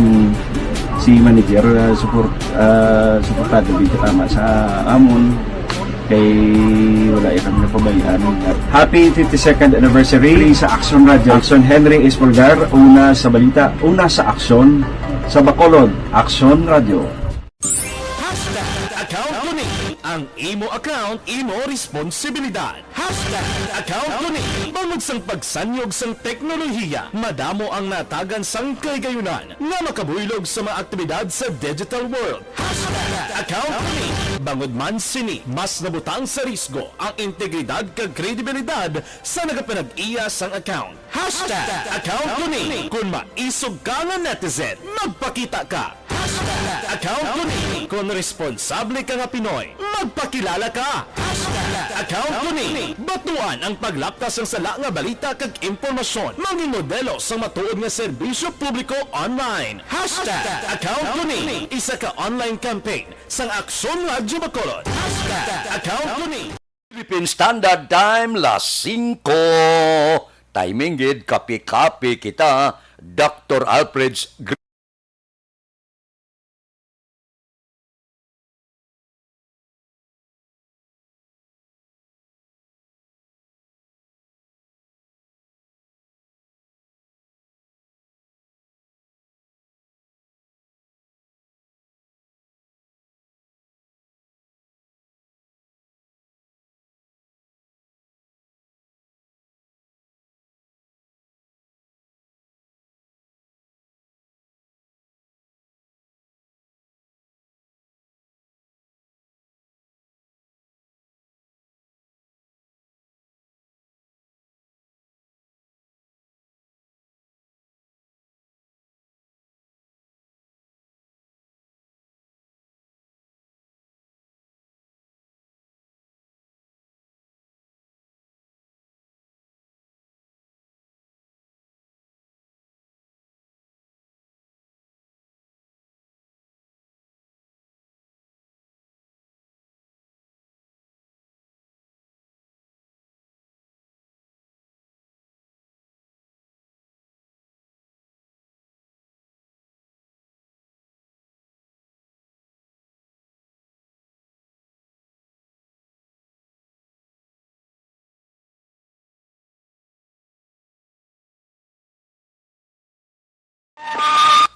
si manager suportado dito tama sa amon kay wala kami napabayaan. Happy 52nd anniversary sa Action Radio. Action Henry Espolgar, una sa balita, una sa Action sa Bacolod, Action Radio. Account ko ni ang imo account, imo responsibilidad. Account ko ni bangod sang pagsanyog sang teknolohiya, madamo ang natagan sang kaygayunan nga makabuylog sa mga aktibidad sa digital world. Account ko ni bangod man sini mas nabutang sa risgo ang integridad kag kredibilidad sa nagapanag-iya sang account. Account ko ni kung maisog ka nga netizen, magpakita ka. Account ko ni kung responsable ka nga Pinoy, magpakilala ka. Account ko ni batuan ang paglaptas ng sala nga balita kag impormasyon, mangin modelo sa matuod nga serbisyo publiko online. Account ko ni isa ka online campaign sang Aksyon Radyo Bacolod. Account ko ni Philippine Standard Time, las 5. Timing gid, kapi-kapi kita, Dr. Alfred's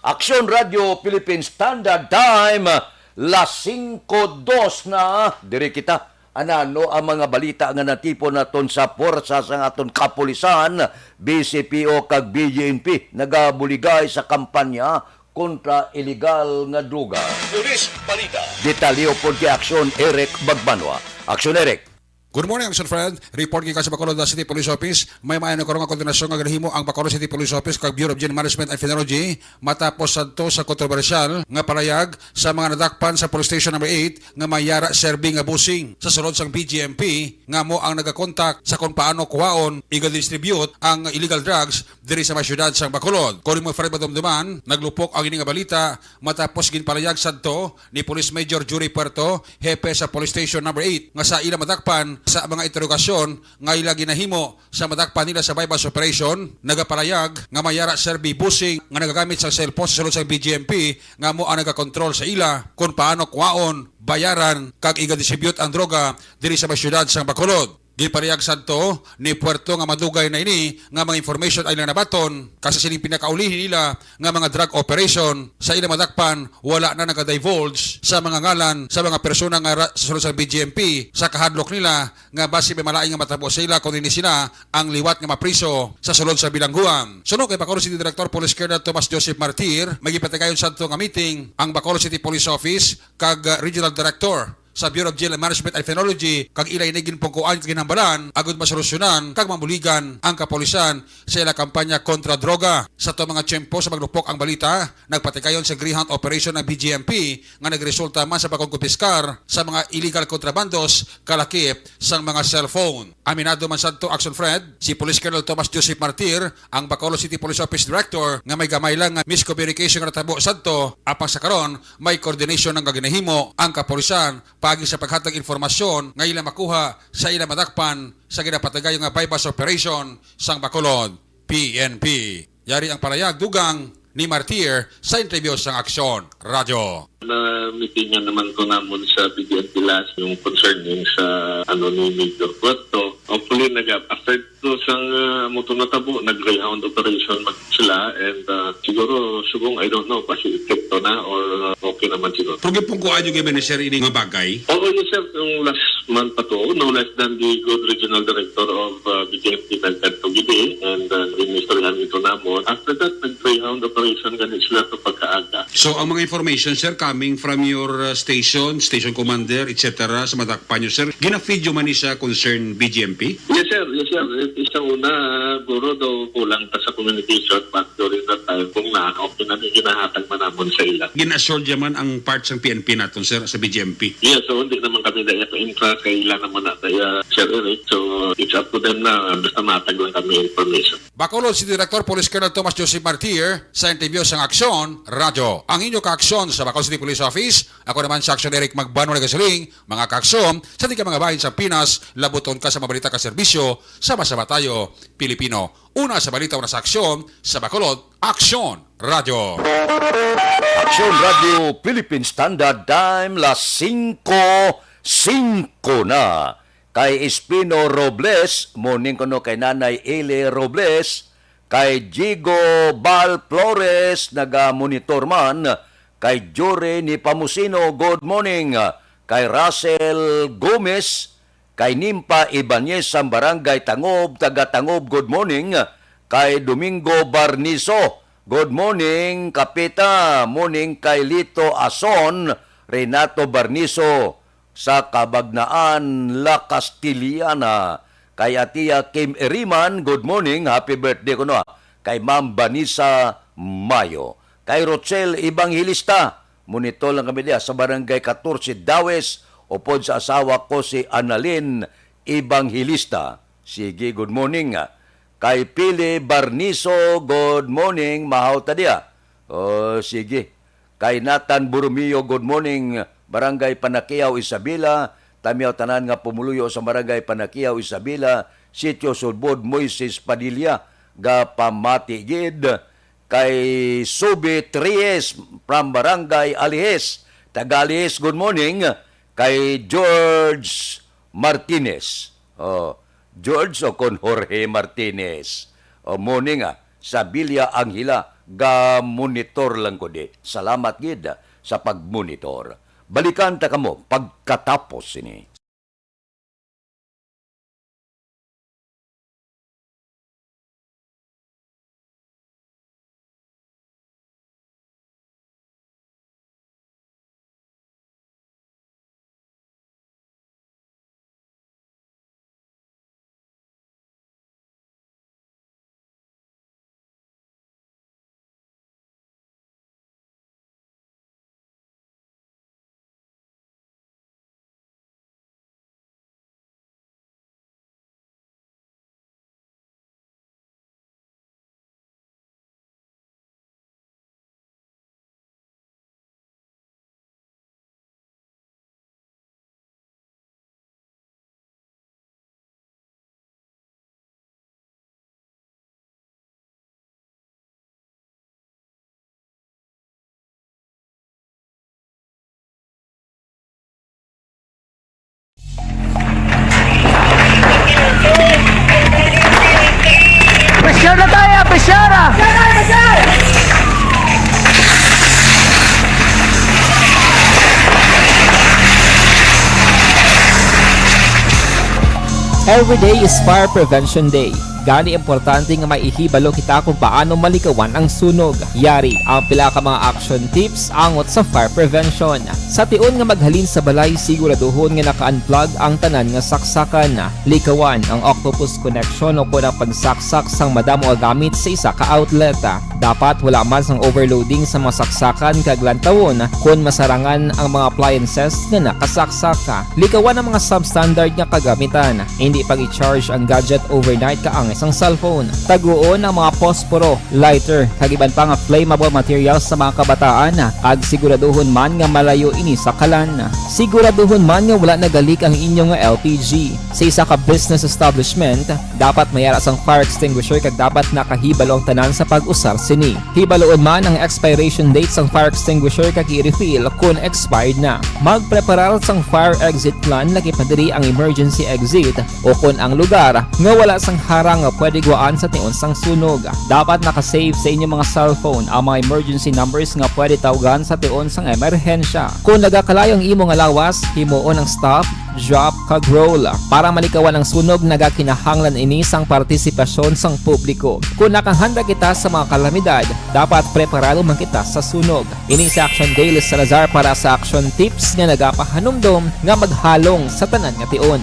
Aksyon Radio Philippine Standard Time, las 5:02 na. Diri kita. Anano ang mga balita nga natipon naton sa porsa sa aton kapulisan, BCPO kag BJNP nagabuligay sa kampanya kontra illegal nga droga. Pulis balita. Detalyo pod kay Aksyon Eric Bagbanwa. Aksyon Eric. Good morning, Action Friend. Report kita sa Bacolod City Police Office. May maayon ko nga koordinasyon nga ganahimo ang Bacolod City Police Office kag Bureau of Jail Management and Phenology matapos sadto sa kontrobersyal nga palayag sa mga nadakpan sa Police Station number 8 nga mayara serving nga busing. Sa sulod sang BGMP nga mo ang nagakontak sa kung paano kuhaon i-distribute ang illegal drugs diri sa mga syudad sang Bacolod. Kung mo Fred Badumduman, naglupok ang ini nga balita matapos ginpalayag sadto ni Police Major Jury Puerto, hepe sa Police Station number 8 nga sa ila madakpan sa mga interogasyon nga ila ginahimo sa madakpan nila sa bypass operation, nagapalayag nga mayara serbi busing nga nagagamit sa cellphone sa sulod sa BGMP nga mo ang nagakontrol sa ila kung paano kuhaon, bayaran kag iga-distribute ang droga diri sa mga syudad sa Bacolod. Gipariyag sadto ni Puerto nga madugay na ini nga mga information ay lang nabaton kasi sining pinakaulihin nila nga mga drug operation sa ila madakpan wala na nag-divulge sa mga ngalan sa mga persona nga sa sulod sa BGMP sa kahadlok nila nga base may malaing nga matapos sila kung ini sila ang liwat nga mapriso sa sulod sa bilangguan. Suno kay Bacolod City Director Police Colonel Tomas Joseph Martir, magipatagayon sadto nga meeting ang Bacolod City Police Office kag Regional Director sa Bureau of Jail Management and Phenology kag ilay naging pungkuan kag ginhambalan agud masolusyonan kag mamuligan ang kapolisan sa ila kampanya kontra droga. Sa to mga tiyempo sa maglupok ang balita, nagpatikayon sa Greyhound Operation ng BGMP nga nagresulta man sa pagkukumpiskar sa mga illegal kontrabandos kalakip sang mga cellphone. Aminado man sadto Action Fred si Police Colonel Tomas Joseph Martir, ang Bacolod City Police Office Director, nga may gamay lang nga miscommunication nga natabo sadto apang sa karon may coordination ng gaginahimo ang kapolisan pagi sa paghatag informasyon nga ila makuha sa ila madakpan sa ginapatagayon nga bypass operation sang Bacolod PNP. Yari ang palayag dugang ni Martir sa interview sang Aksyon Radio. Na-meetingan naman ko namon sa BGNP last yung concerning sa ni Major Puerto. Hopefully, after to sang moto natabo, nag-Greyhound operation sila and siguro, subong, I don't know, kasi epekto na or okay naman siguro. Pero pong kuhaan yung gabi na sir ini nga bagay? Oo, yes sir, yung last month pa to, no less than the good regional director of BGNP nagkatto gidi and ministerihan ito namon. After that, nag-Greyhound operation ganit sila to pagkaaga. So, ang mga information sir, coming from your station commander, etc. sa madakpan nyo, sir. Gina-feed man ni sa concern BGMP? Yes, sir. Yes, sir. Isang una, guro daw kulang pa sa communication but during that time, kung na-okay na ginahatag man namon sa ila. Gina-assure man ang parts ng PNP natin, sir, sa BGMP? Yes, so hindi naman kami dahil ito intra kaila naman na kaya Sir Eric. So, it's up to them na basta matag lang kami information. Bacolod City Director Police Colonel Tomas Joseph Martir sa interview sa Aksyon Radio. Ang inyo ka-aksyon sa Bacolod City Police Office. Ako naman sa Aksyon Eric Magbanwa Nagasiling, mga ka-aksyon sa di ka mga bahin sa Pinas, labuton ka sa mabalita ka serbisyo, sama-sama tayo, Pilipino. Una sa balita, una sa aksyon, sa Bacolod, Aksyon Radio. Aksyon Radio Philippine Standard Time, las 5:05 na. Kay Espino Robles, morning ko no kay Nanay Ele Robles, kay Jigo Bal Flores, naga-monitor man, kay Jure ni Pamusino, good morning, kay Russell Gomez, kay Nimpa Ibanez sa Barangay Tangob, taga Tangob, good morning, kay Domingo Barniso, good morning, Kapita, morning kay Lito Ason, Renato Barniso, sa Kabagnaan, La Castiliana, kay Atia Kim Eriman, good morning, happy birthday ko no, kay Ma'am Banisa Mayo, kay Rochelle Ibanghilista, monitor lang kami diya sa Barangay 14 Dawes, upod sa asawa ko si Annalyn Ibanghilista. Sige, good morning. Kay Pili Barniso, good morning, mahaw ta diya. Sige. Kay Nathan Burumio, good morning, Barangay Panakiaw, Isabela. Tamiyaw tanan nga pumuluyo sa Barangay Panakiaw, Isabela. Sitio Sulbod, Moises Padilla, Gapamati Gid. Kay Subi Tries from Barangay Alihes, Tagalihes, good morning. Kay George Martinez. George o kon Jorge Martinez. Morning sa Villa Angela ga monitor lang ko di. Salamat gid sa pagmonitor. Balikan ta kamo pagkatapos ini. Every day is Fire Prevention Day. Gani importante nga maihibalo kita kung paano malikawan ang sunog. Yari ang pila ka mga action tips angot sa fire prevention. Sa tion nga maghalin sa balay, siguraduhon nga naka-unplug ang tanan nga saksakan. Likawan ang octopus connection o kung ang pagsaksak sang madamo gamit sa isa ka outlet. Dapat wala man sang overloading sa mga saksakan kag lantawon kung masarangan ang mga appliances nga nakasaksaka. Likawan ang mga substandard nga kagamitan. Hindi pag i-charge ang gadget overnight kaang isang cellphone. Taguon ang mga posporo, lighter, kag iban pa nga flammable materials sa mga kabataan. Ag siguraduhon man nga malayo ini sa kalan. Siguraduhon man nga wala nagalik ang inyong nga LPG. Sa isa ka business establishment, dapat mayara sang fire extinguisher kag dapat nakahibalo ang tanan sa pag-usar sini. Hibaloon man ang expiration date sang fire extinguisher kag i-refill kung expired na. Magpreparar sang fire exit plan lagi pa diri ang emergency exit o kung ang lugar nga wala sang harang nga pwede guaan sa tion sang sunog. Dapat nakasave sa inyong mga cellphone ang mga emergency numbers nga pwede tawagan sa tion sang emerhensya. Kung nagakalayo ang imo nga lawas, himuon ang stop, drop, kag roll. Para malikawan ang sunog, nagakinahanglan ini sang partisipasyon sang publiko. Kung nakahanda kita sa mga kalamidad, dapat preparado man kita sa sunog. Ini sa Action Daily Salazar para sa action tips nga nagapahanumdom nga maghalong sa tanan nga tion.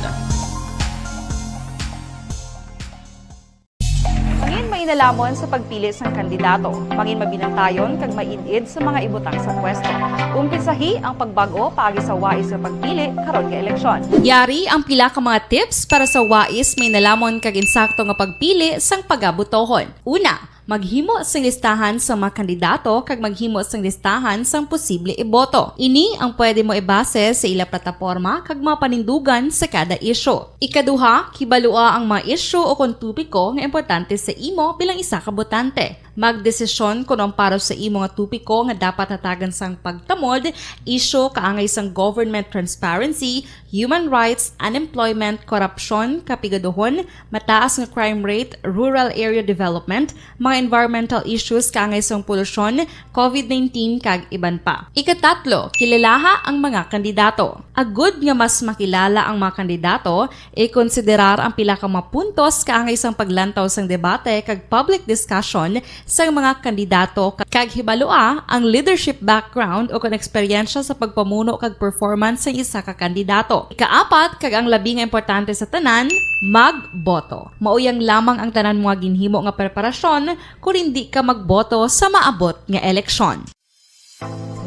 Nalamon sa pagpili sang kandidato, mangin mabinantayon kag maid-id sa mga ibutang sa pwesto. Umpisahi ang pagbago paagi sa wais sa pagpili karon nga eleksyon. Yari ang pila ka mga tips para sa wais may nalamon kag insakto nga pagpili sang pagabutohon. Una, maghimo sang listahan sa mga kandidato kag maghimo sang listahan sang posible iboto. Ini ang pwede mo ibase sa ila plataporma kag mga panindugan sa kada isyu. Ikaduha, kibalua ang mga isyu o kung tupiko nga importante sa imo bilang isa ka botante. Magdesisyon kung ang para sa imo nga tupiko nga dapat hatagan sang pagtamod, isyu kaangay sang government transparency, human rights, unemployment, korupsyon, kapigaduhon, mataas nga crime rate, rural area development, mga environmental issues kaangay sang polusyon, COVID-19 kag iban pa. Ikatatlo, kilalaha ang mga kandidato. Agud nga mas makilala ang mga kandidato, i-konsiderar ang pila ka mga puntos kaangay sang paglantaw sang debate kag public discussion sa mga kandidato kag hibalua ang leadership background o kung eksperyensya sa pagpamuno kag performance sa isa ka kandidato. Ikaapat, kag ang labi nga importante sa tanan, magboto. Mauyang lamang ang tanan mga ginhimo nga preparasyon kung hindi ka magboto sa maabot nga eleksyon.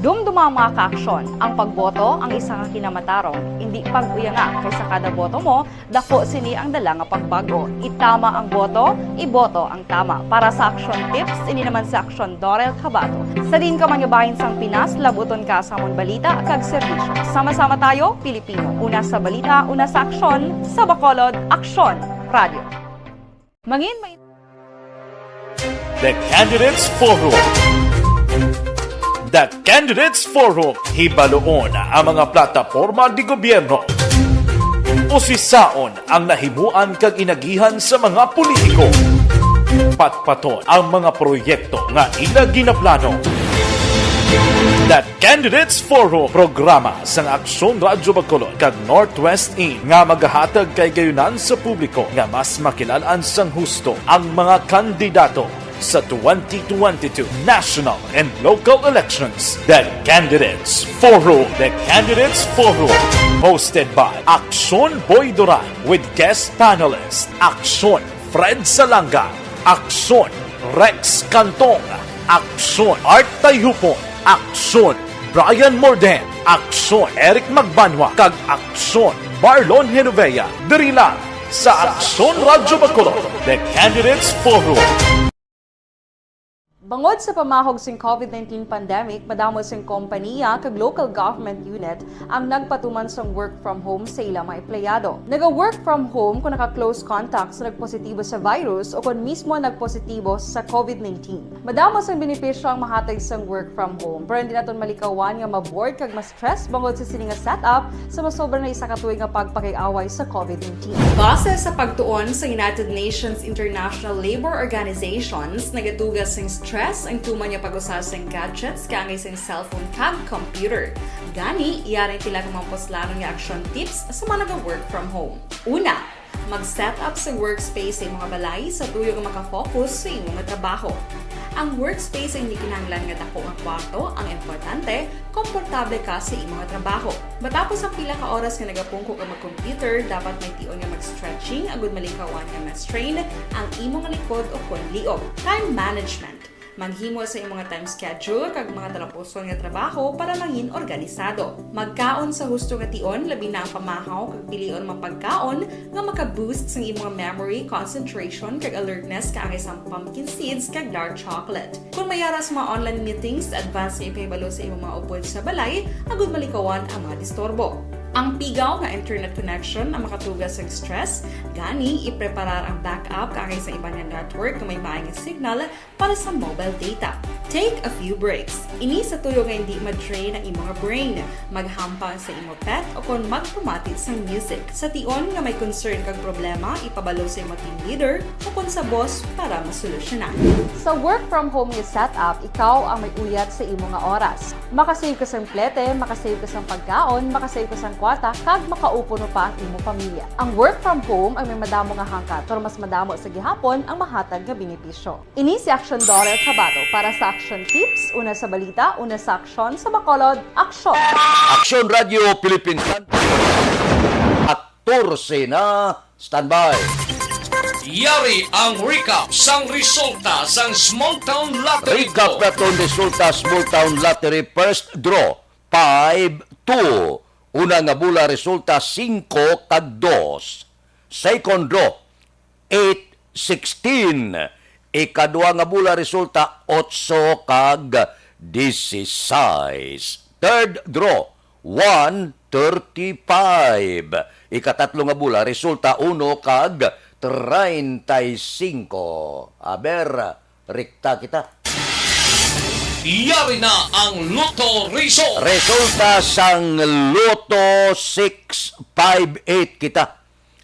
Dumduma ang mga kaaksyon, ang pagboto ang isa ka kinamatarong, hindi pag-uyanga kaysa kada boto mo, dako sini ang dala nga pagbago. Itama ang boto, iboto ang tama. Para sa action tips, ini naman sa action Dorel Cabato. Sa din ka mangyubahin sang Pinas, labuton ka sa amon balita kag serbisyo. Sama-sama tayo, Pilipino. Una sa balita, una sa aksyon, sa Bacolod, Aksyon Radio. Mangin may The Candidates Forum. The Candidates Forum, hibaloon ang mga plataporma di gobyerno. Usisaon ang nahimuan kag inagihan sa mga politiko. Patpaton ang mga proyekto nga ila ginaplano. The Candidates Forum programa sang Aksyon Radyo Bacolod kag Northwest In nga magahatag kay gayunan sa publiko nga mas makilalaan sang husto ang mga kandidato sa 2022 national and local elections. The Candidates Forum. The Candidates Forum. Hosted by Aksyon Boy Duran with guest panelist Aksyon Fred Salanga, Aksyon Rex Cantong, Aksyon Art Tayhupon, Aksyon Brian Morden, Aksyon Eric Magbanwa, kag Aksyon Marlon Genovea. Diri lang sa Aksyon Radyo Bacolod. The Candidates Forum. Bangod sa pamahog sing COVID-19 pandemic, madamo sing kompanya kag local government unit ang nagpatuman sang work from home sa ilang mga empleyado. Naga-work from home kung naka-close contacts na nagpositibo sa virus o kung mismo nagpositibo sa COVID-19. Madamo sang benepisyo ang mahatag sang work from home, pero hindi naton malikawan nga maboard kag ma-stress bangod sa sini nga setup sa masobra na isa ka tuig nga pagpakiaway sa COVID-19. Base sa pagtuon sa United Nations International Labor Organizations, nagatugas sing stress ang tuman niya pag-usas ng gadgets kangay sa cellphone kag computer. Gani, iyarin tila kung mga poslano nga action tips sa mga nag-work from home. Una, mag-set up sa workspace sa mga balay sa tuyo nga makafocus sa imong nga trabaho. Ang workspace ay hindi kinahanglan nga dako nga kwarto, ang importante, komportable ka sa imong nga trabaho. Matapos ang pila ka oras nga nagapungko ka mag-computer, dapat may tion nga mag-stretching agud malikawan nga ma-strain ang imong likod o kon liog. Time management. Maghimo sa imong mga time schedule kag mga talapuson nga trabaho para mangin organisado. Magkaon sa husto nga tion, labi na ang pamahaw kag pilion mapagkaon nga maka-boost sa imong memory, concentration kag alertness kaangay sa pumpkin seeds kag dark chocolate. Kung mayara sa mga online meetings, advance nga ipahibalo sa imong mga upod sa balay, agud malikawan ang mga disturbo. Ang pigaw nga internet connection ang makatugas sa stress, gani ipreparar ang backup kaangay sa ibang nga network na may maayong signal para sa mobile data. Take a few breaks. Ini sa tuyo nga hindi ma-drain ang imong brain, maghampang sa imong pet o kung magpumati sa music. Sa tion nga may concern kag problema, ipabalo sa imong team leader o kung sa boss para masolusyonan. Sa work from home nga setup, ikaw ang may uyat sa imong nga oras. Makasave ka sang plete, makasave ka sang pagkaon, makasave ka sang kwarta, kag makaupo no pa ang imong pamilya. Ang work from home ay may madamo nga hangkat, pero mas madamo sa gihapon ang mahatag nga benepisyo. Ini si Action Dorel Cabato para sa Action Tips, una sa balita, una sa aksyon sa Bacolod, aksyon! Aksyon Radio Philippines. Aktor Sena, standby. Yari ang recap sang resulta sang Small Town Lottery. Recap natin resulta Small Town Lottery first draw 5-2. Una nga bula resulta 5 kag 2. Second draw 8-16. Ikadua nga bula resulta 8 kag 16. Third draw 1-35. Ikatatlo nga bula resulta 1 kag 35. Aber, rikta kita. Yari na ang Lotto Result. Resulta sang Lotto 658 kita.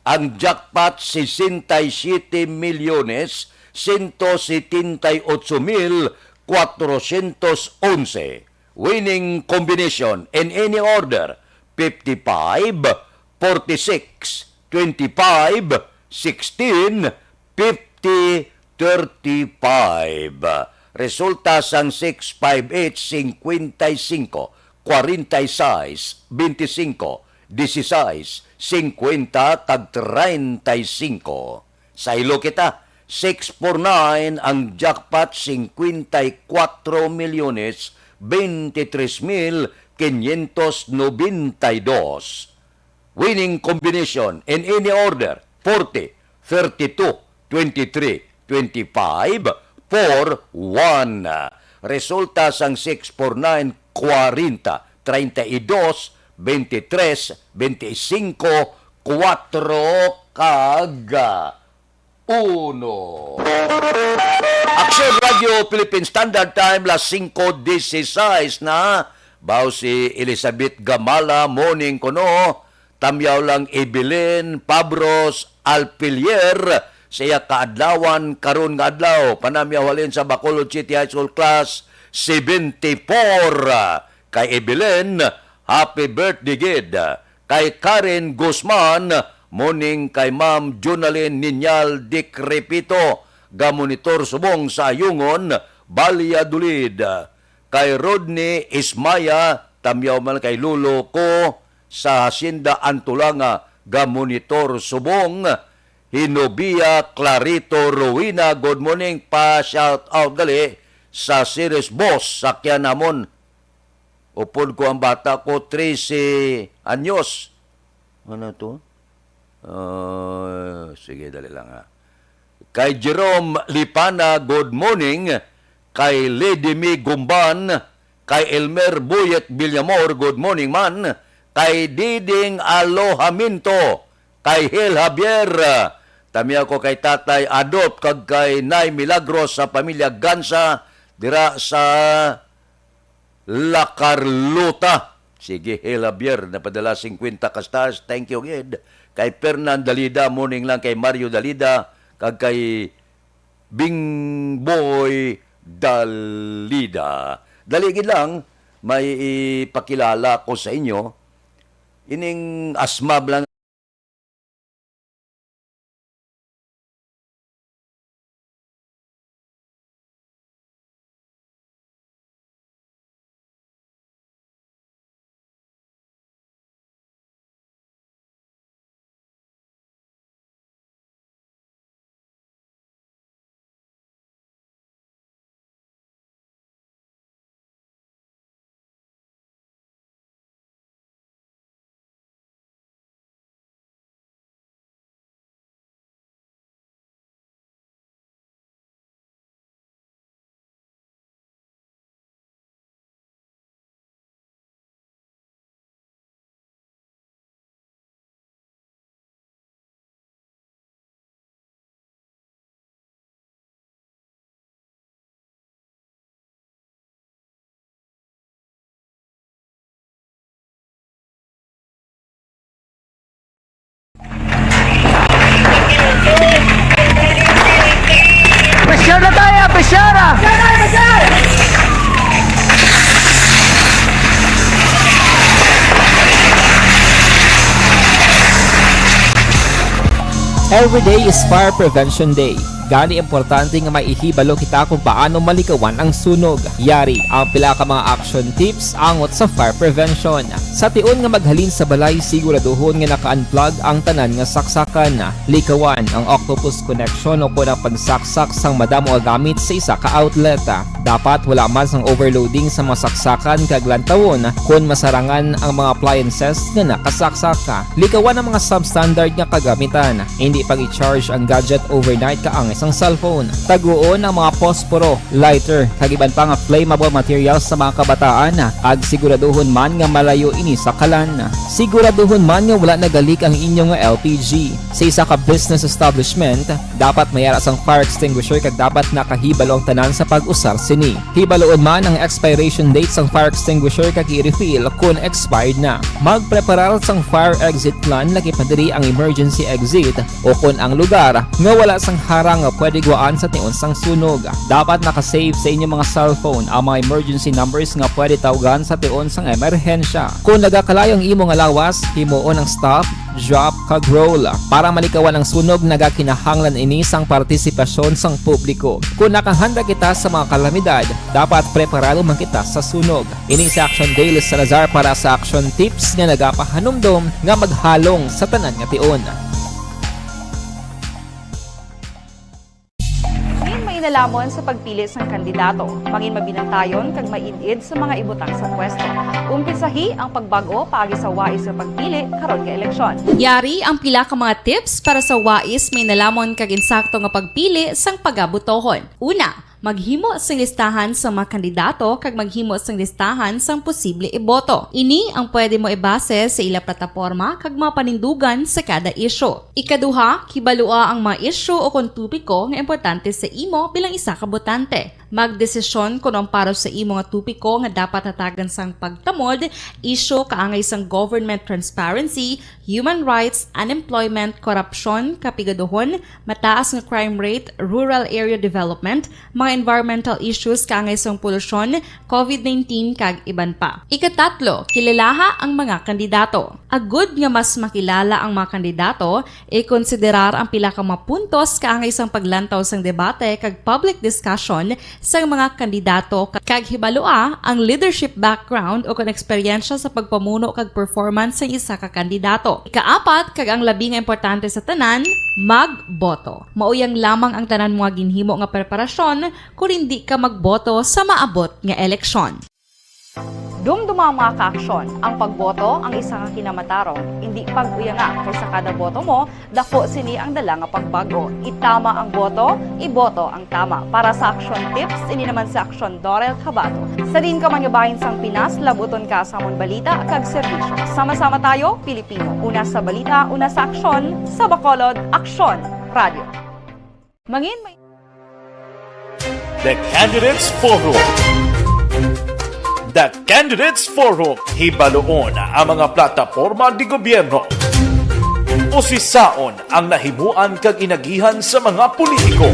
Ang jackpot 67 milyones 178,411. Winning combination in any order 55, 46, 25, 16, 50, 35. Resulta sang 658, 55, 46, 25, 16, 50, tag 35. Sa ilo kita, 649 ang jackpot 54 milyones 23,592. Winning combination in any order 40, 32, 23, 25, 4, 1. Resulta sang 649, 40, 32, 23, 25, 4 kag 1. Action Radio Philippine Standard Time, las 5:16 na. Baw si Elizabeth Gamala, morning ko no. Tamyaw lang Evelyn Pabros Alpilier, sa iya kaadlawan karon nga adlaw. Panamyawalin sa Bacolod City High School Class 74. Kay Evelyn, happy birthday gid. Kay Karen Guzman, morning kay Ma'am Junalyn Ninyal Dikrepito, gamonitor subong sa Ayungon, Valladolid. Kay Rodney Ismaya, tamyaw man kay Lulo ko sa Hacienda Antulanga, gamonitor subong. Hinobia Clarito Rowena, good morning pa, shout out gali sa series boss, sakyan namon. Upod ko ang bata ko, 13 anyos. Ano to? Sige, dali lang ha. Kay Jerome Lipana, good morning. Kay Lady Mi Gumban, kay Elmer Buyet Villamor, good morning man. Kay Diding Alohaminto, kay Hel Javier, tamiya ko kay Tatay Adolf, kag kay Nay Milagros sa pamilya Gansa, dira sa La Carlota. Sige, Hel Javier, napadala 50 ka stars, thank you again. Kay Fernan Dalida, morning lang kay Mario Dalida, kag kay Bing Boy Dalida. Daligid lang, may ipakilala ko sa inyo. Ining asmab lang. Presyara tayo! Presyara! Every day is Fire Prevention Day. Gani importante nga maihibalo kita kung paano malikawan ang sunog. Yari ang pila ka mga action tips angot sa fire prevention. Sa tion nga maghalin sa balay, siguraduhon nga naka-unplug ang tanan nga saksakan. Likawan ang octopus connection o kung ang pagsaksak sang madamo nga gamit sa isa ka outlet. Dapat wala man sang overloading sa mga saksakan kag lantawon kung masarangan ang mga appliances nga nakasaksaka. Likawan ang mga substandard nga kagamitan. Hindi pag i-charge ang gadget overnight kaang isang cellphone. Taguon ang mga posporo, lighter, kag iban pa nga flammable materials sa mga kabataan. Ag siguraduhon man nga malayo ini sa kalan. Siguraduhon man nga wala nagalik ang inyong LPG. Sa isa ka business establishment, dapat mayara sang fire extinguisher kag dapat nakahibalo ang tanan sa pag-usar sini. Hibaloon man ang expiration date sang fire extinguisher kag i-refill kung expired na. Magpreparar sang fire exit plan lagi pa diri ang emergency exit o kung ang lugar nga wala sang harang nga pwede guaan sa tion sang sunog. Dapat nakasave sa inyong mga cellphone ang mga emergency numbers nga pwede tawagan sa tion sang emerhensya. Kung nagakalayo ang imong lawas, himuon ang stop, drop, kag roll. Para malikawan ang sunog, nagakinahanglan ini sang partisipasyon sang publiko. Kung nakahanda kita sa mga kalamidad, dapat preparado man kita sa sunog. Ini sa Action Daily Salazar para sa action tips nga nagapahanumdom nga maghalong sa tanan nga tion. Lamon sa pagpili sang kandidato, mangin mabinantayon kag mainid sa mga ibutang sa pwesto. Umpisahi ang pagbago paagi sa wais sa pagpili karon nga eleksyon. Yari ang pila ka mga tips para sa wais may nalamon kag insakto nga pagpili sang pagabutohon. Una, maghimo sang listahan sa mga kandidato kag maghimo sang listahan sang posible iboto. Ini ang pwede mo ibase sa ila plataporma kag mga panindugan sa kada isyu. Ikaduha, kibalua ang mga isyu o kung tupiko nga importante sa imo bilang isa ka botante. Magdesisyon kuno para sa imo nga tupiko nga dapat hatagan sang pagtamod, isyu kaangay sang government transparency, human rights, unemployment, korupsyon, kapigaduhon, mataas nga crime rate, rural area development, mga environmental issues kaangay sang polusyon, COVID-19 kag iban pa. Ikatatlo, kilalaha ang mga kandidato. Agud nga mas makilala ang mga kandidato, i-konsiderar ang pila ka mga puntos kaangay sang paglantaw sang debate kag public discussion sa mga kandidato kag hibalua ang leadership background o kon eksperyensya sa pagpamuno kag performance sa isa ka kandidato. Ikaapat kag ang labi nga importante sa tanan, magboto. Mauyang lamang ang tanan mga ginhimo nga preparasyon kung hindi ka magboto sa maabot nga eleksyon. Dumduma ang mga kaaksyon. Ang pagboto ang isa ka kinamatarong. Hindi pag-uyanga kay sa kada boto mo, dako sini ang dala nga pagbago. Itama ang boto, iboto ang tama. Para sa action tips, ini naman sa Aksyon Dorel Cabato. Sa din ka man nga bahin sang Pinas, labuton ka sa amon balita kag serbisyo. Sama-sama tayo, Pilipino. Una sa balita, una sa aksyon, sa Bacolod, Aksyon Radio. Mangin may The Candidates Forum. The Candidates Forum, hibaluon ang mga plataporma di gobyerno. Usisaon ang nahimuan kag inagihan sa mga politiko.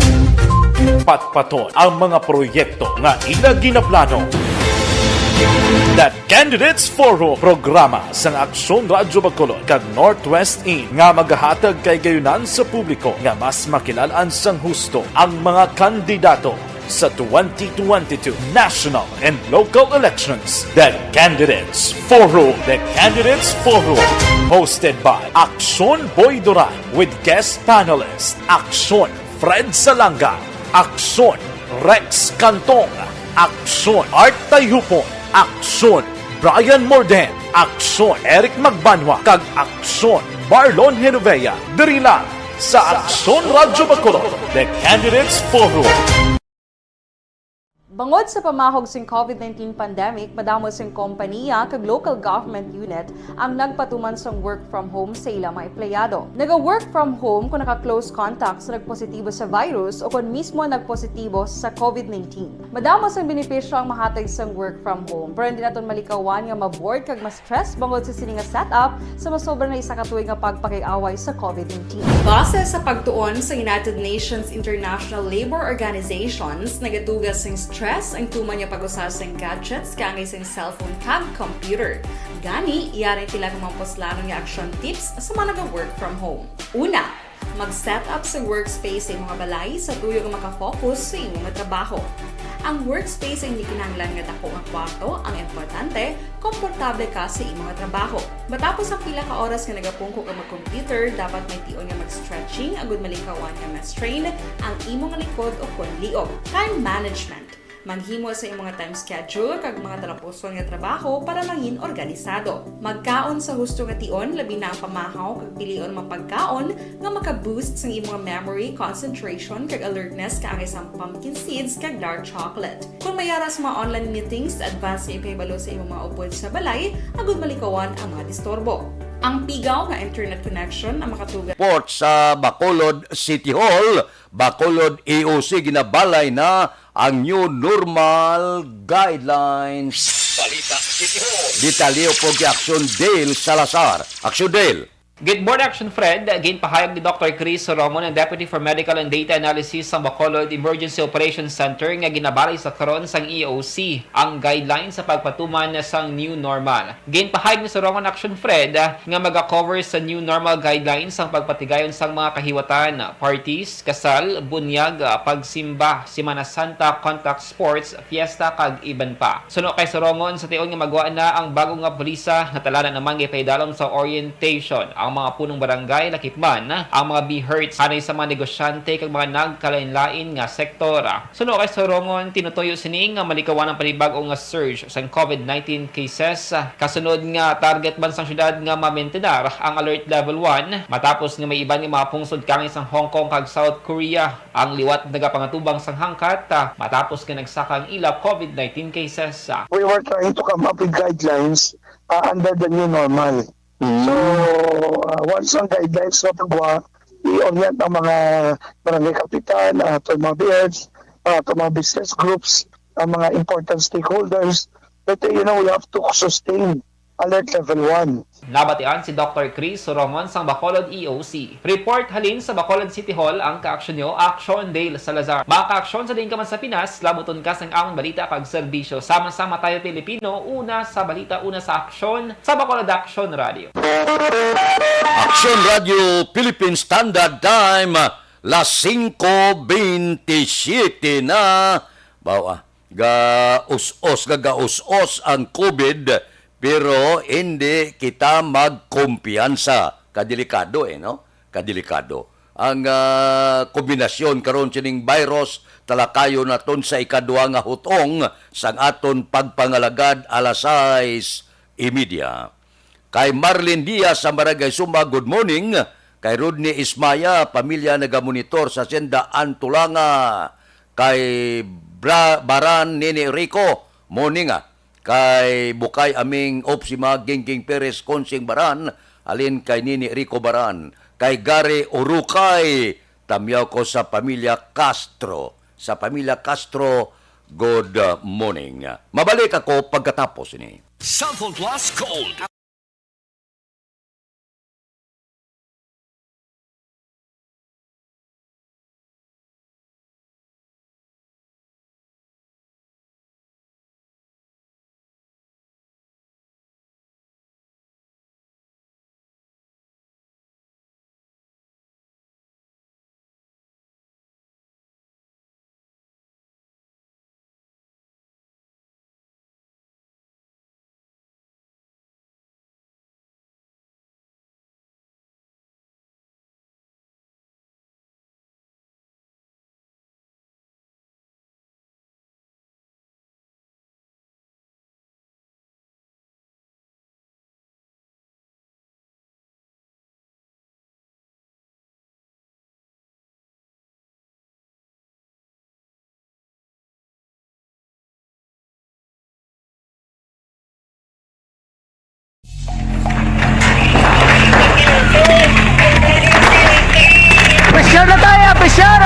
Patpaton ang mga proyekto nga ila ginaplano. The Candidates Forum, programa sa Aksyon Radyo Bacolod kag Northwest In nga magahatag kay gayunan sa publiko nga mas makilalaan sang husto ang mga kandidato sa 2022 national and local elections. The Candidates Forum. The Candidates Forum. Hosted by Aksyon Boy Duran with guest panelists Aksyon Fred Salanga, Aksyon Rex Cantong, Aksyon Art Tayupon, Aksyon Brian Morden, Aksyon Eric Magbanwa, kag Aksyon Barlon Genovea. Diri lang sa Aksyon Radyo Bacolod. The Candidates Forum. Bangod sa pamahog sing COVID-19 pandemic, madamo sing kompanya kag local government unit ang nagpatuman sang work from home sa ilang mga empleyado. Naga-work from home kung naka-close contact sa nagpositibo sa virus o kung mismo nagpositibo sa COVID-19. Madamo sang benepisyo ang mahatag sang work from home, pero hindi naton malikawan nga maboard kag ma-stress bangod sa sini nga setup sa masobra na isa ka tuig nga pagpakiaway sa COVID-19. Base sa pagtuon sa United Nations International Labour Organizations, nagatugas sing stress ang tuman niya pag-usas ng gadgets kangay sa cellphone kag computer. Gani, iyaring tila ng mga poslanong nga action tips sa mga nag-work from home. Una, mag-set up sa workspace sa mga balay sa tuyo nga makafocus sa imong trabaho. Ang workspace ay hindi kinahanglan nga dako nga kwarto, ang importante, komportable ka sa imong trabaho. Matapos ang pila ka oras nga nagapungko ka mag-computer, dapat may tion nga mag-stretching agud malikawan nga ma-strain ang imong likod o konliog. Time management. Manghimo sa imong time schedule kag mga talapuson nga trabaho para mangin organisado. Magkaon sa husto nga tion, labi na ang pamahaw kag pilion mapagkaon nga maka-boost sa imong memory, concentration kag alertness kaangay sa pumpkin seeds kag dark chocolate. Kung mayaras mga online meetings, advance nga ipahibalo sa imong mga upod sa balay, agud malikawan ang mga disturbo. Ang pigaw nga internet connection ang makatugan Report sa Bacolod City Hall, Bacolod EOC ginabalay na ang new normal guidelines. Balita City Hall. Detalyo po kay Aksyon Dale Salazar. Aksyon Dale. Good morning, Action Fred. Again, pahayag ni Dr. Chris Solomon, ang Deputy for Medical and Data Analysis sa Bacolod Emergency Operations Center nga ginabalay sa karon sang EOC ang guidelines sa pagpatuman sang new normal. Again, pahayag ni Solomon, Action Fred, nga mag-cover sa new normal guidelines ang pagpatigayon sang mga kahiwatan, parties, kasal, bunyag, pagsimba, Semana Santa, contact sports, fiesta, kag iban pa. Suno kay Solomon, sa tion nga magawa na ang bagong nga pulisa na talanan naman gipaydalom sa orientation. Ang mga punong barangay lakipman ang mga BHERTS anay sa mga negosyante kag mga nagkalain-lain nga sektor. Suno kay Sorongon, tinutoyo sini nga malikawan ang panibag-o nga surge sa COVID-19 cases. Kasunod nga target bansang syudad nga ma-maintenar ang alert level 1 matapos nga may iban nga mga pungsod kangay sang Hong Kong kag South Korea ang liwat nagapangatubang sang hangkat matapos nga nagsaka ang ila COVID-19 cases. We were trying to come up with guidelines under the new normal. So, once ang guidelines na pagwa, i-orient ang mga barangay kapitan, mga BHERTS, to mga business groups, mga important stakeholders, that we have to sustain alert level 1. Nabatian si Dr. Chris Soromon sang Bacolod EOC. Report halin sa Bacolod City Hall ang kaaksyon nyo, Action Dale Salazar. Makaaksyon sa din ka man sa Pinas, labuton ka sang amon balita kag serbisyo. Sama-sama tayo Pilipino, una sa balita, una sa aksyon, sa Bacolod Action Radio. Action Radio Philippine Standard Time, las 5:27 na. Bawa, gaus-os ang COVID, pero hindi kita magkumpiyansa. Kadelikado no? Kadelikado. Ang kombinasyon karon sining virus talakayo naton sa ikaduha nga hutong sang aton pagpangalagad alas 6:30. Kay Marlene Diaz sa Barangay Sumba, good morning. Kay Rodney Ismaya, pamilya nagamonitor sa Senda Antulanga. Kay Baran Nini Rico, morning Kay Bukay aming Opsima Gingging Perez Konsing Baran, alin kay Nini Rico Baran. Kay Gary Urukay, tamyaw ko sa pamilya Castro. Sa pamilya Castro, good morning. Mabalik ako pagkatapos ni Sample Plus Gold. Pressure na tayo! Pressure!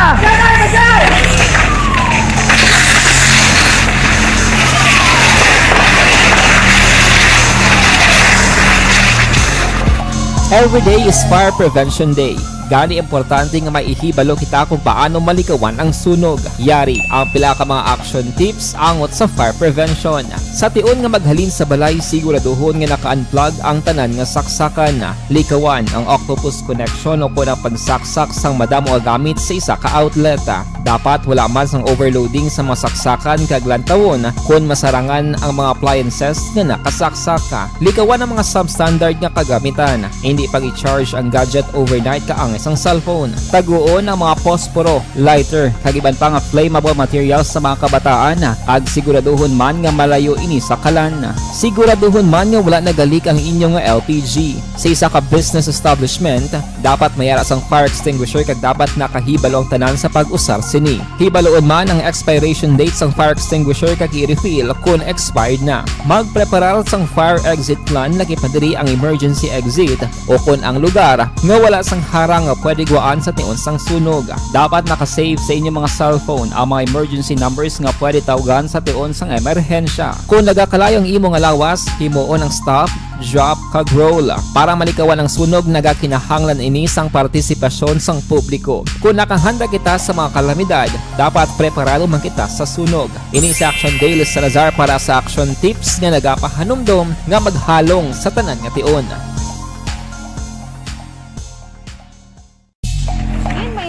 Every day is Fire Prevention Day. Gani importante nga maihibalo kita kung paano malikawan ang sunog. Yari ang pila ka mga action tips angot sa fire prevention. Sa tiun nga maghalin sa balay, siguraduhon nga naka-unplug ang tanan nga saksakan. Likawan ang octopus connection o kung ang pagsaksak sang madamo nga gamit sa isa ka outlet. Dapat wala man sang overloading sa mga saksakan kag lantawon kung masarangan ang mga appliances nga nakasaksaka. Likawan ang mga substandard nga kagamitan. Hindi pag i-charge ang gadget overnight kaang isang cellphone. Taguon ang mga posporo, lighter, kag iban pa nga flammable materials sa mga kabataan. Ag siguraduhon man nga malayo ini sa kalan. Siguraduhon man nga wala nagalik ang inyong LPG. Sa isa ka business establishment, dapat mayara sang fire extinguisher kag dapat nakahibalo ang tanan sa pag-usar sini. Hibaloon man ang expiration date sang fire extinguisher kag i-refill kung expired na. Magpreparar sang fire exit plan laki padiri ang emergency exit o kung ang lugar nga wala sang harang nga pwede guwaan sa tiun sang sunog. Dapat nakasave sa inyong mga cellphone ang mga emergency numbers nga pwede tawagan sa tiun sang emerhensya. Kung nagakalayo ang imong alawas, himuon ang stop, drop, kag roll. Para malikawan ang sunog, nagakinahanglan ini sang partisipasyon sang publiko. Kung nakahanda kita sa mga kalamidad, dapat preparado man kita sa sunog. Ini sa Action Dale Salazar para sa action tips nga nagapahanumdom nga maghalong sa tanan nga tiun.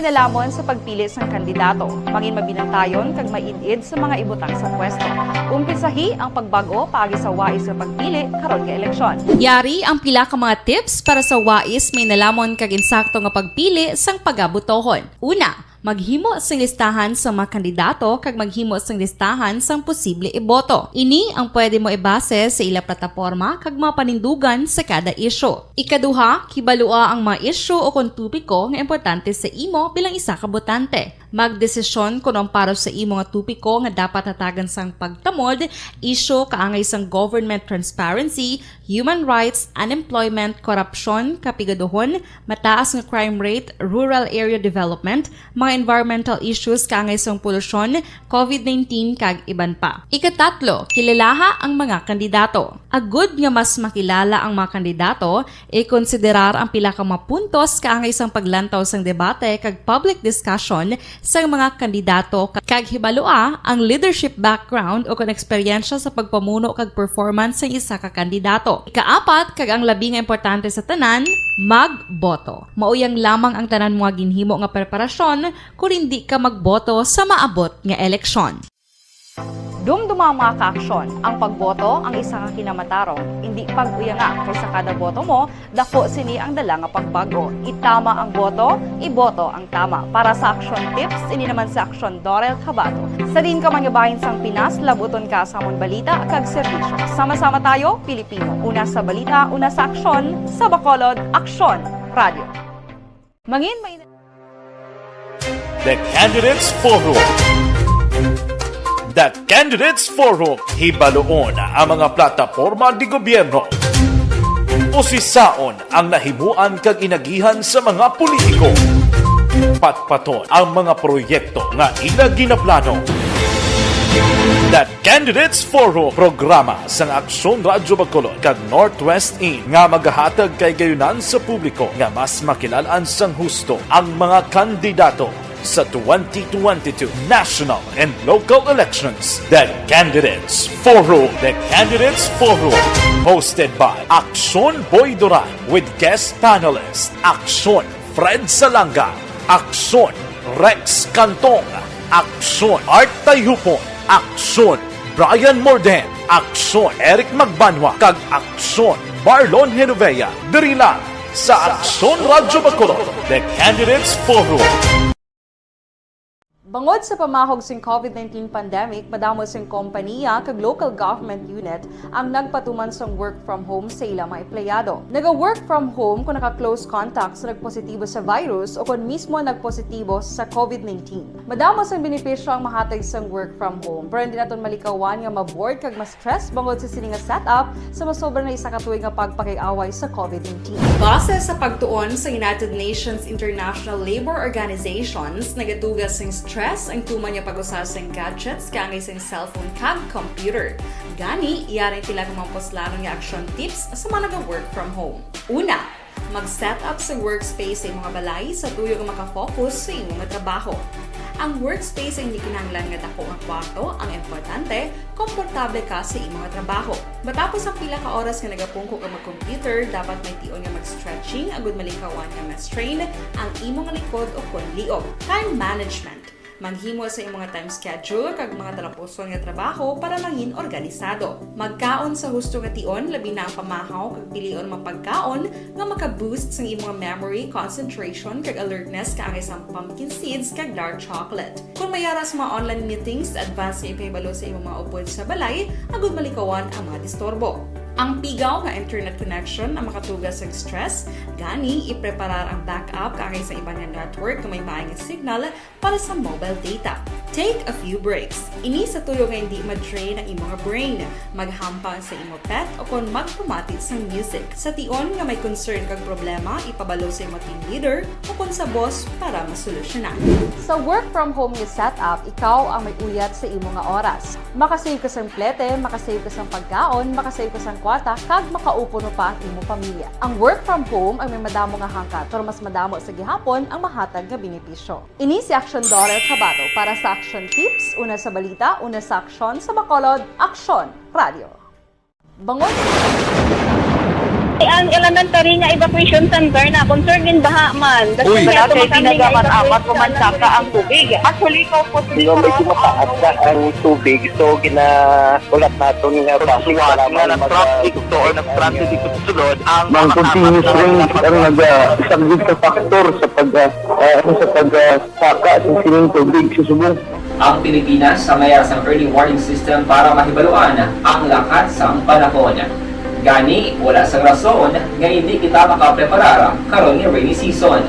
Nalamon sa pagpili sang kandidato, mangin mabinantayon kag mainid sa mga ibutang sa pwesto. Umpisahi ang pagbago paagi sa wais sa pagpili karon nga eleksyon. Yari ang pila ka mga tips para sa wais may nalamon kag insakto nga pagpili sang pagabutohon. Una, maghimo sang listahan sa mga kandidato kag maghimo sang listahan sang posible iboto. Ini ang pwede mo ibase sa ila plataporma kag mga panindugan sa kada isyu. Ikaduha, kibalua ang mga isyu o kung tupiko nga importante sa imo bilang isa ka botante. Magdesisyon kung ang para sa imo nga tupiko nga dapat hatagan sang pagtamod, isyu kaangay sang government transparency, human rights, unemployment, corruption, kapigaduhon, mataas nga crime rate, rural area development, mga mga environmental issues kaangay sang polusyon, COVID-19 kag iban pa. Ikatatlo, kilalaha ang mga kandidato. Agud nga mas makilala ang mga kandidato, konsiderar ang pila ka mga puntos kaangay sang paglantaw sang debate kag public discussion sang mga kandidato kag hibalua ang leadership background o kon eksperyensya sa pagpamuno kag performance sang isa ka kandidato. Ikaapat, kag ang labi nga importante sa tanan, magboto. Mauyang lamang ang tanan mga ginhimo nga preparasyon kung hindi ka magboto sa maabot nga eleksyon. Dumduma ang mga kaaksyon. Ang pagboto ang isa ka kinamatarong. Hindi pag-uyanga kay sa kada boto mo, dako sini ang dala nga pagbago. Itama ang boto, iboto ang tama. Para sa action tips, ini naman sa Aksyon Dorel Cabato. Sa din ka mangabahin sang Pinas, labuton ka sa amon balita kag serbisyo. Sama-sama tayo, Pilipino. Una sa balita, una sa aksyon, sa Bacolod, Aksyon Radio. Mangin may The Candidates Forum. The Candidates Forum, hibaloon ang mga plataporma di gobyerno. Usisaon ang nahimuan kag inagihan sa mga politiko. Patpaton ang mga proyekto nga ila ginaplano. The Candidates Forum, programa sa Aksyon Radyo Bacolod kag Northwest In nga magahatag kay gayunan sa publiko nga mas makilalaan sang husto ang mga kandidato sa 2022 national and local elections. The Candidates Forum. The Candidates Forum, hosted by Aksyon Boy Duran with guest panelists Aksyon Fred Salanga, Aksyon Rex Cantong, Aksyon Art Tayupon, Aksyon Brian Morden, Aksyon Eric Magbanwa, kag Aksyon Marlon Genovea. Diri lang sa Aksyon Radyo Bacolod. The Candidates Forum. Bangod sa pamahog sing COVID-19 pandemic, madamo sing kompanya kag local government unit ang nagpatuman sang work from home sa ilang mga empleyado. Naga-work from home kung naka-close contact sa nagpositibo sa virus o kung mismo nagpositibo sa COVID-19. Madamo sang benepisyo ang mahatag sang work from home, pero hindi naton malikawan nga maboard kag ma-stress bangod sa sini nga setup sa masobra na isa ka tuig nga pagpakiaway sa COVID-19. Base sa pagtuon sa United Nations International Labour Organizations, nagatugas sing stress ang tuman niya pag-usas ng gadgets kangay sa cellphone kag computer. Gani, iyaring tila ng mga poslanong nga action tips sa mga nag-work from home. Una, mag-set up sa workspace sa mga balay sa tuyo nga makafocus sa iyong mga trabaho. Ang workspace ay hindi kinahanglan nga dako ang kwarto, ang importante, komportable ka sa iyong mga trabaho. Matapos ang pila ka oras nga nagapungko ka mag-computer, dapat may tion nga mag-stretching, agud malikawan nga ma-strain ang imong likod o konliog. Time management. Maghimo sa imong mga time schedule kag mga talapuson nga trabaho para mangin organisado. Magkaon sa husto nga tion, labi na ang pamahaw kag pilion mapagkaon nga maka-boost sa imong memory, concentration kag alertness kaangay sa pumpkin seeds kag dark chocolate. Kung mayaras mga online meetings, advance nga ipahibalo sa imong mga upod sa balay, agud malikawan ang mga disturbo. Ang pigaw nga internet connection ang makatugas sa stress, gani ipreparar ang backup kaangay sa ibang network kung may maayong signal para sa mobile data. Take a few breaks. Ini sa tuyo nga hindi ma-drain ang imong brain. Maghampang sa imong pet o kung magpumatit sa music. Sa tion nga may concern kag problema, ipabalo sa imong team leader o kung sa boss para masolusyonan. Sa work from home nga setup, ikaw ang may uyat sa imong nga oras. Makasave ka sa plete, makasave ka sa pagkaon, makasave ka sa kwarta, kag makaupo no pa ang imong pamilya. Ang work from home ay may madamo nga hangkat, pero mas madamo sa gihapon ang mahatag nga benepisyo. Ini si Aksyon Dorel Cabato para sa Action Tips, una sa balita, una sa aksyon, sa Bacolod, Aksyon Radio. Bangod Ang elementary nga evacuation center na concern din baha man. Kasi nga pinagamat-amat pumansaka ang tubig. Actually, ikaw po Medyo mataas na ang tubig. So, ginaulat natin nga pasuwat nga nag-traffic to or nag-traffic dito sa sulod. Mang continuous rain ang isang good factor sa pagsaka sa sining tubig sa subong. Ang Pilipinas sa mayas ng early warning system para mahibaluan ang lakas ng panahon. Gani, wala sa rason nga hindi kita makapreparar karon ni rainy season.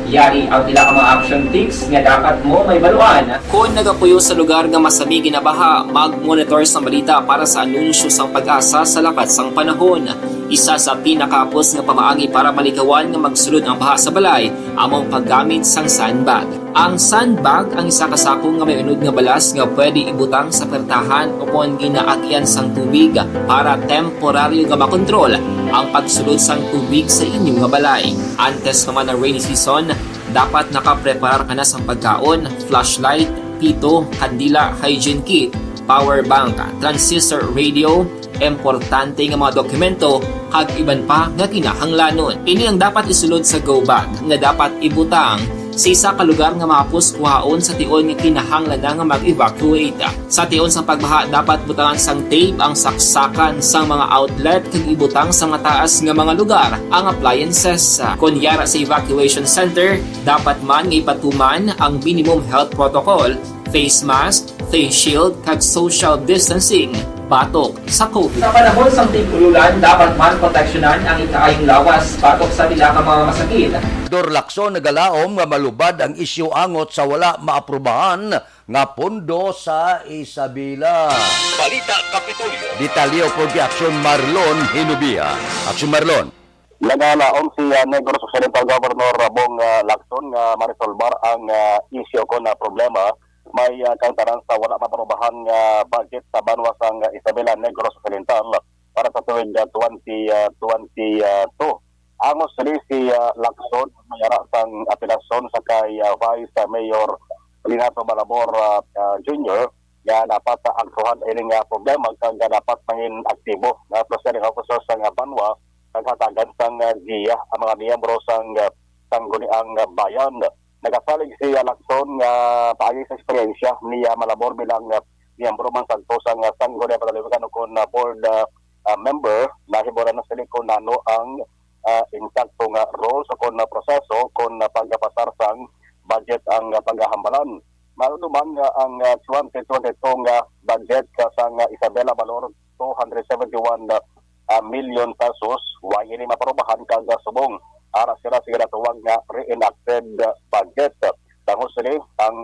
Yari ang pila ka mga action tips nga dapat mo may baluan. Kung nagapuyo sa lugar nga masabi ginabaha, mag-monitor sa balita para sa anunsyo sang pag-asa sa lakas sang panahon. Isa sa pinakapos nga pamaagi para malikawan nga magsulod ang baha sa balay among paggamit sang sandbag. Ang sandbag ang isa ka sako nga may unod nga balas nga pwede ibutang sa pertahan upon ginaagyan sang tubig para temporaryo nga makontrol ang pagsulod sang tubig sa inyong nga balay. Antes naman ng rainy season, dapat nakaprepare ka na sang pagkaon, flashlight, pito, kandila, hygiene kit, power bank, transistor radio, importante nga mga dokumento kag iban pa nga kinahanglanon. Ini ang dapat isulod sa go bag nga dapat ibutang sa isa ka lugar nga mapus kuhaon sa tion nga kinahanglan nga mag-evacuate. Sa tion sa pagbaha dapat butangan sang tape ang saksakan sang mga outlet kag ibutang sa mataas nga mga lugar ang appliances. Kunyara sa evacuation center, dapat man nga ipatuman ang minimum health protocol, face mask, face shield kag social distancing batok sa COVID. Sa panahon sa tig-ululan, dapat man proteksyonan ang ikaayong lawas batok sa pila ka mga masakit. Lacson nagalaom nga malubad ang isyu angot sa wala maaprubahan nga pondo sa Isabela. Balita Kapitolyo. Detalyo po di Aksyon Marlon Hinubia. Aksyon Marlon. Nagalaom si Negros Occidental Governor Bong Lacson nga marisolbar ang isyu ko na problema. May kauntaran sa wala maparubahan nga budget sa banwa sang Isabela Negros Occidental para sa tuwing 2022. Angos rin si Lacson mayara sang apelasyon sa kay Vice Mayor Linato Balabor Jr. nga dapat agsuhan ining problema kang dapat mangin aktibo na presiding officer sang banwa kag hatagan sang GIA ang mga miyembro sang sangguniang bayan. Nagasalig si Lacson nga paagi sa eksperyensya niya malabor bilang miyembro man sagto sang sangguniang patalibugan kon board member na hiburan na sila kung ano ang insakto nga role sa kon proseso kon pagpasar sang budget ang paghahambalan. Maluduman nga ang 2022 nga budget sang Isabela balor 271 million pesos wa ini maparubahan kag subong ara sila tuwag nga re-enacted budget. Tangos sila ang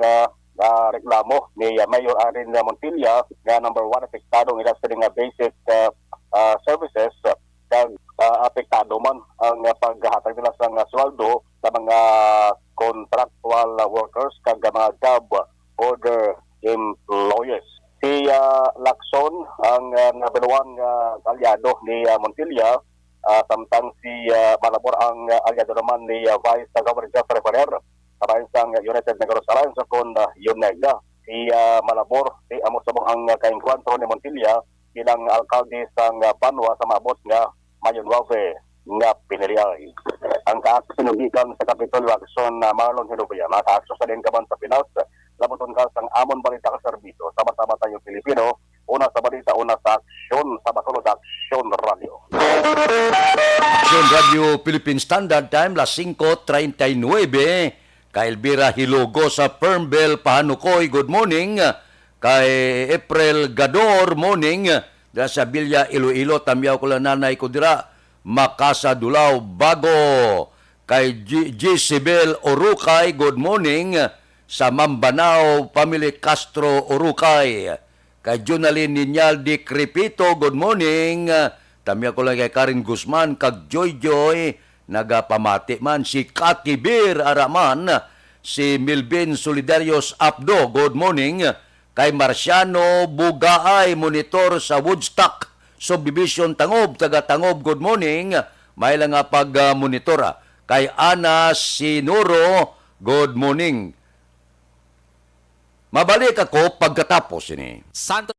reklamo ni Mayor Arin Montilla nga number 1 apektado nila sila nga basic services kag apektado man ang paghatag nila sa sweldo sa mga contractual workers kag mga job order employees. Si Lacson ang nabiluan aliado ni Montilla, samtang si Malabor ang aliado naman ni Vice Governor Jeffrey Ferrer sa sang United Negros Alliance kon UNEGA. Si Malabor si amo sabong ang kaengkwentro ni Montilla bilang alkalde sang Banwa sa maabot nga Mayon 9 nga piniriyay. Ang kaaksinugikan sa Kapitolyo Aksyon na Marlon Hinubia, makaakso sa din kaban sa Pinas, labuton ka sang amon balita ka serbisyo. Sama-sama tayo Pilipino, una sa balita, una sa aksyon, sa basulod Aksyon Radio. Aksyon Radio Philippine Standard Time, las 5:39. Kay Elvira Hilogo sa Fernbell, Pahanukoy, good morning. Kay April Gador, morning. Dahil sa Bilya, Iloilo, tamyaw ko lang nanay ko dira. Makasa Dulaw, Bago. Kay G. Sibel Orukay, good morning. Sa Mambanao, Family Castro Orukay. Kay Junaline Ninyaldi Crepito, good morning. Tamya ko lang kay Karin Guzman, kag Joy Joy, nagapamati man. Si Katibir Araman, si Milvin Solidarios Abdo, good morning. Kay Marciano Bugaay, monitor sa Woodstock Subdivision Tangob, taga Tangob, good morning. May lang nga pag-monitora. Kay Ana Sinuro, good morning. Mabalik ako pagkatapos ini. Santo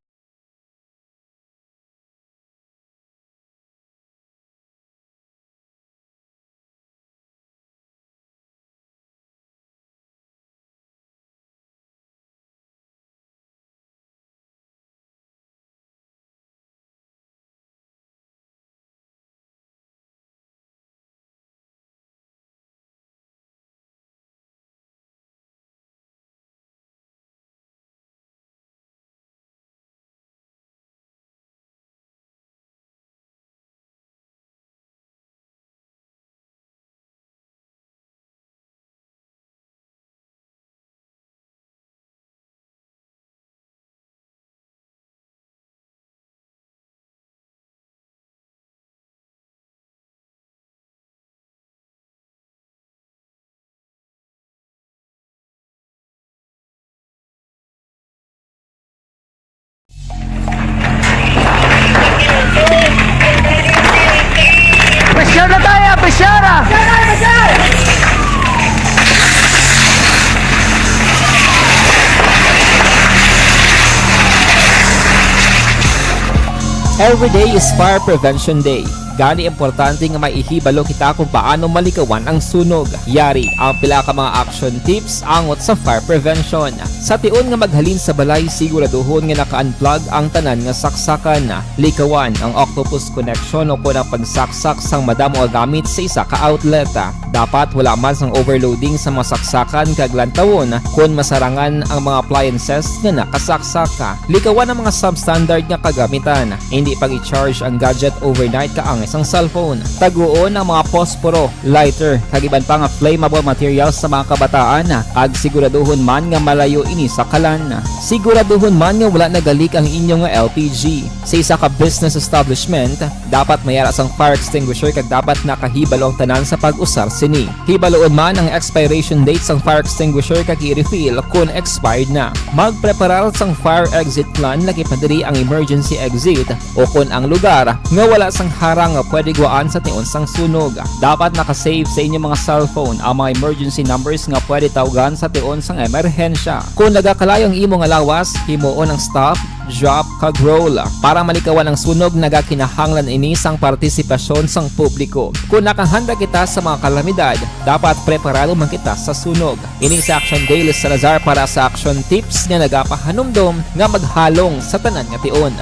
Every day is Fire Prevention Day. Gani importante nga maihibalo kita kung paano malikawan ang sunog. Yari ang pila ka mga action tips angot sa fire prevention. Sa tion nga maghalin sa balay, siguraduhon nga naka-unplug ang tanan nga saksakan. Likawan ang octopus connection o kung ang pagsaksak sang madamo nga gamit sa isa ka outlet. Dapat wala man sang overloading sa mga saksakan kag lantawon kung masarangan ang mga appliances nga nakasaksaka. Likawan ang mga substandard nga kagamitan. Hindi pag i-charge ang gadget overnight kaang isang cellphone. Taguon ang mga posporo, lighter, kag iban pa nga flammable materials sa mga kabataan. Ag siguraduhon man nga malayo ini sa kalan. Siguraduhon man nga wala nagalik ang inyong LPG. Sa isa ka business establishment, dapat mayara sang fire extinguisher kag dapat nakahibalo ang tanan sa pag-usar sini. Hibaloon man ang expiration date sang fire extinguisher kag i-refill kung expired na. Magpreparar sang fire exit plan laki padiri ang emergency exit o kung ang lugar nga wala sang harang nga pwede guwaan sa tion sang sunog. Dapat nakasave sa inyong mga cellphone ang mga emergency numbers nga pwede tawagan sa tion sang emerhensya. Kung nagakalayo ang imong lawas, himuon ang stop, drop, kag roll. Para malikawan ang sunog, nagakinahanglan ini sang partisipasyon sang publiko. Kung nakahanda kita sa mga kalamidad, dapat preparado man kita sa sunog. Ini sa Action Daily Salazar para sa action tips nga nagapahanumdom nga maghalong sa tanan nga tion.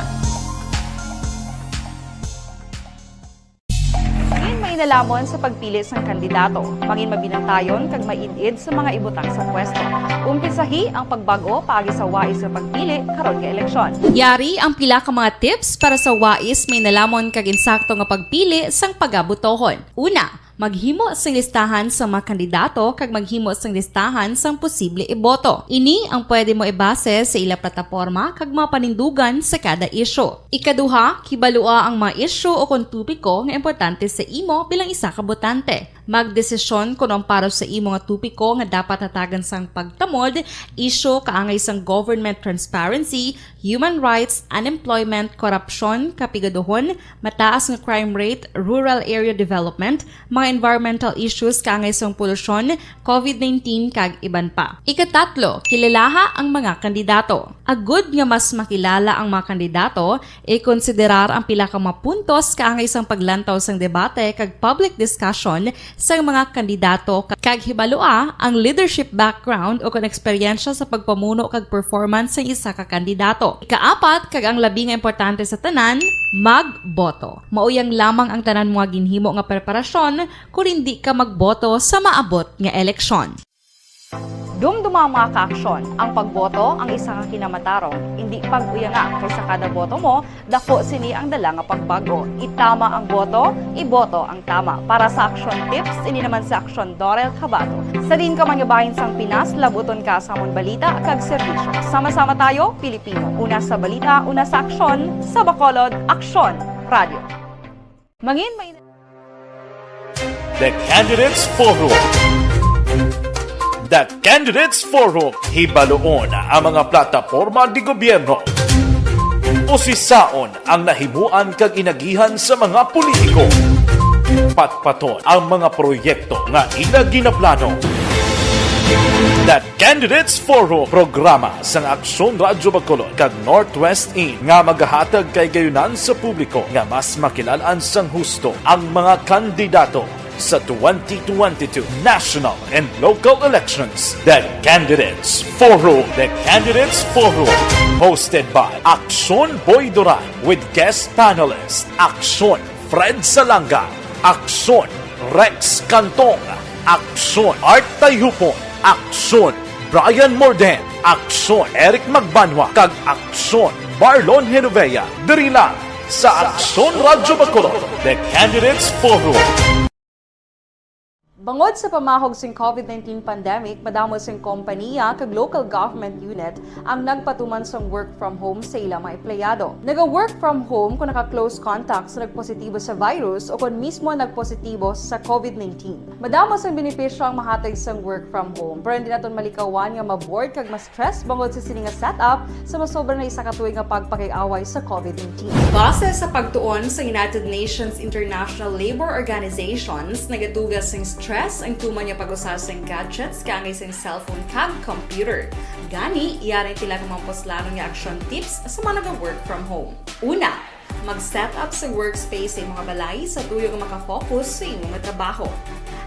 Nalamon sa pagpili sang kandidato, mangin mabinantayon kag mainid sa mga ibutang sa pwesto. Umpisahi ang pagbago paagi sa wais sa pagpili karon nga eleksyon. Yari ang pila ka mga tips para sa wais may nalamon kag insakto nga pagpili sang pagabutohon. Una, maghimo sang listahan sa mga kandidato kag maghimo sang listahan sang posible iboto. Ini ang pwede mo ibase sa ila plataporma kag mga panindugan sa kada isyu. Ikaduha, kibalua ang mga isyu o kung tupiko nga importante sa imo bilang isa ka botante. Magdesisyon kung ang para sa imo nga tupiko nga dapat hatagan sang pagtamod, isyu kaangay sang government transparency, human rights, unemployment, korupsyon, kapigaduhon, mataas nga crime rate, rural area development, mga environmental issues kaangay sang polusyon, COVID-19 kag iban pa. Ikatatlo, kilalaha ang mga kandidato. Agud nga mas makilala ang mga kandidato, i-konsiderar ang pila ka mga puntos kaangay sang paglantaw sang debate kag public discussion sa mga kandidato kag hibalua ang leadership background o kung eksperyensya sa pagpamuno kag performance sa isa ka kandidato. Ikaapat, kag ang labi nga importante sa tanan, magboto. Mauyang lamang ang tanan mga ginhimo nga preparasyon kung hindi ka magboto sa maabot nga eleksyon. Dumduma mga ka-aksyon, ang pagboto ang isa ka kinamatarong, hindi pag-uyanga kaysa kada boto mo, dako sini ang dala nga pagbago. Itama ang boto, iboto ang tama. Para sa action tips, ini naman sa Action Dorel Cabato. Sa din ka manyabahin sang Pinas, labuton ka sa amon balita kag serbisyo. Sama-sama tayo, Pilipino. Una sa balita, una sa aksyon, sa Bacolod, Aksyon Radio. Mangin may The Candidates Forum. The Candidates Forum, hibaloon ang mga plataporma di gobyerno. Usisaon ang nahimuan kag inagihan sa mga politiko. Patpaton ang mga proyekto nga ila ginaplano. The Candidates Forum, programa sang Aksyon Radyo Bacolod kag Northwest In nga magahatag kay gayunan sa publiko nga mas makilalaan sang husto ang mga kandidato sa 2022 national and local elections. The Candidates Forum. The Candidates Forum. Hosted by Aksyon Boy Duran with guest panelists Aksyon Fred Salanga, Aksyon Rex Cantong, Aksyon Art Tayupon, Aksyon Brian Morden, Aksyon Eric Magbanwa, kag Aksyon Marlon Genovea. Diri lang sa Aksyon Radyo Bacolod. The Candidates Forum. Bangod sa pamahog sing COVID-19 pandemic, madamo sing kompanya kag local government unit ang nagpatuman sang work from home sa ilang mga empleyado. Naga-work from home kung naka-close contacts na nagpositibo sa virus o kung mismo nagpositibo sa COVID-19. Madamo sang benepisyo ang mahatag sang work from home, pero hindi naton malikawan nga ma-bored kag ma-stress bangod sa sini nga setup sa masobra na isa ka tuig nga pagpakiaway sa COVID-19. Base sa pagtuon sa United Nations International Labor Organizations, nagatugas sing stress ang tuman niya pag-usar sa gadgets kaangay sa cellphone kag computer. Gani, iyarin tila kang mga poslanong nga action tips sa mga nag-work from home. Una, Mag-set up sa workspace sa imong balay sa tuyo nga makafocus sa imong nga trabaho.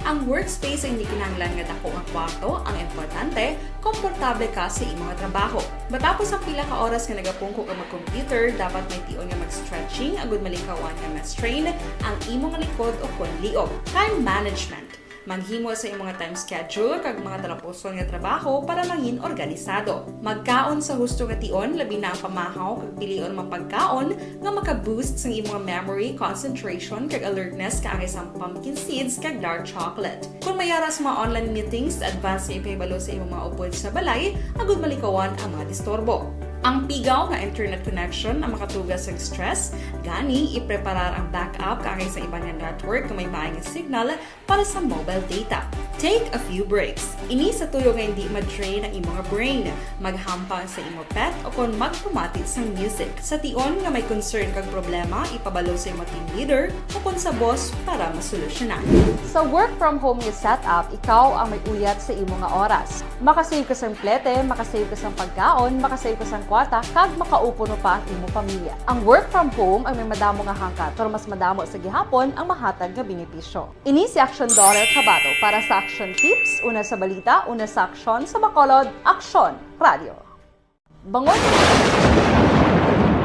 Ang workspace ay hindi kinahanglan nga dako nga kwarto, ang importante, komportable ka sa imong nga trabaho. Matapos ang pila ka oras nga nagapungko ka mag-computer, dapat may tion nga mag-stretching agud malikawan nga ma-strain ang imong nga likod o kon liog. Time management. Maghimo sa imong time schedule kag mga talapuson nga trabaho para maging organisado. Magkaon sa husto nga tion, labi na ang pamahaw kag pilion mapagkaon nga maka-boost sa imong memory, concentration kag alertness kaangay sa pumpkin seeds kag dark chocolate. Kung mayara sa mga online meetings, advance na ipahibalo sa imong mga upod sa balay, agud malikawan ang mga disturbo. Ang pigaw nga internet connection ang makatugas sa stress, gani ipreparar ang backup kaangay sa ibang nga network nga may maayong signal para sa mobile data. Take a few breaks. Ini sa tuyo nga hindi ma-drain ang imong brain, maghampang sa imong pet o kon magpumatit sa music. Sa tion nga may concern kag problema, ipabalo sa imong team leader o kon sa boss para masolusyonan. Sa work from home nga setup, ikaw ang may uyat sa imong nga oras. Makasave ka sa plete, makasave ka sa pagkaon, makasave ka sa kwarta, kag makaupo no pa ang imong pamilya. Ang work from home ay may madamo nga hangkat, pero mas madamo sa gihapon ang mahatag nga benepisyo. Ini si Action Daughter Cabato para sa Action Tips, una sa balita, una sa aksyon sa Bacolod, Aksyon Radio. Bangon!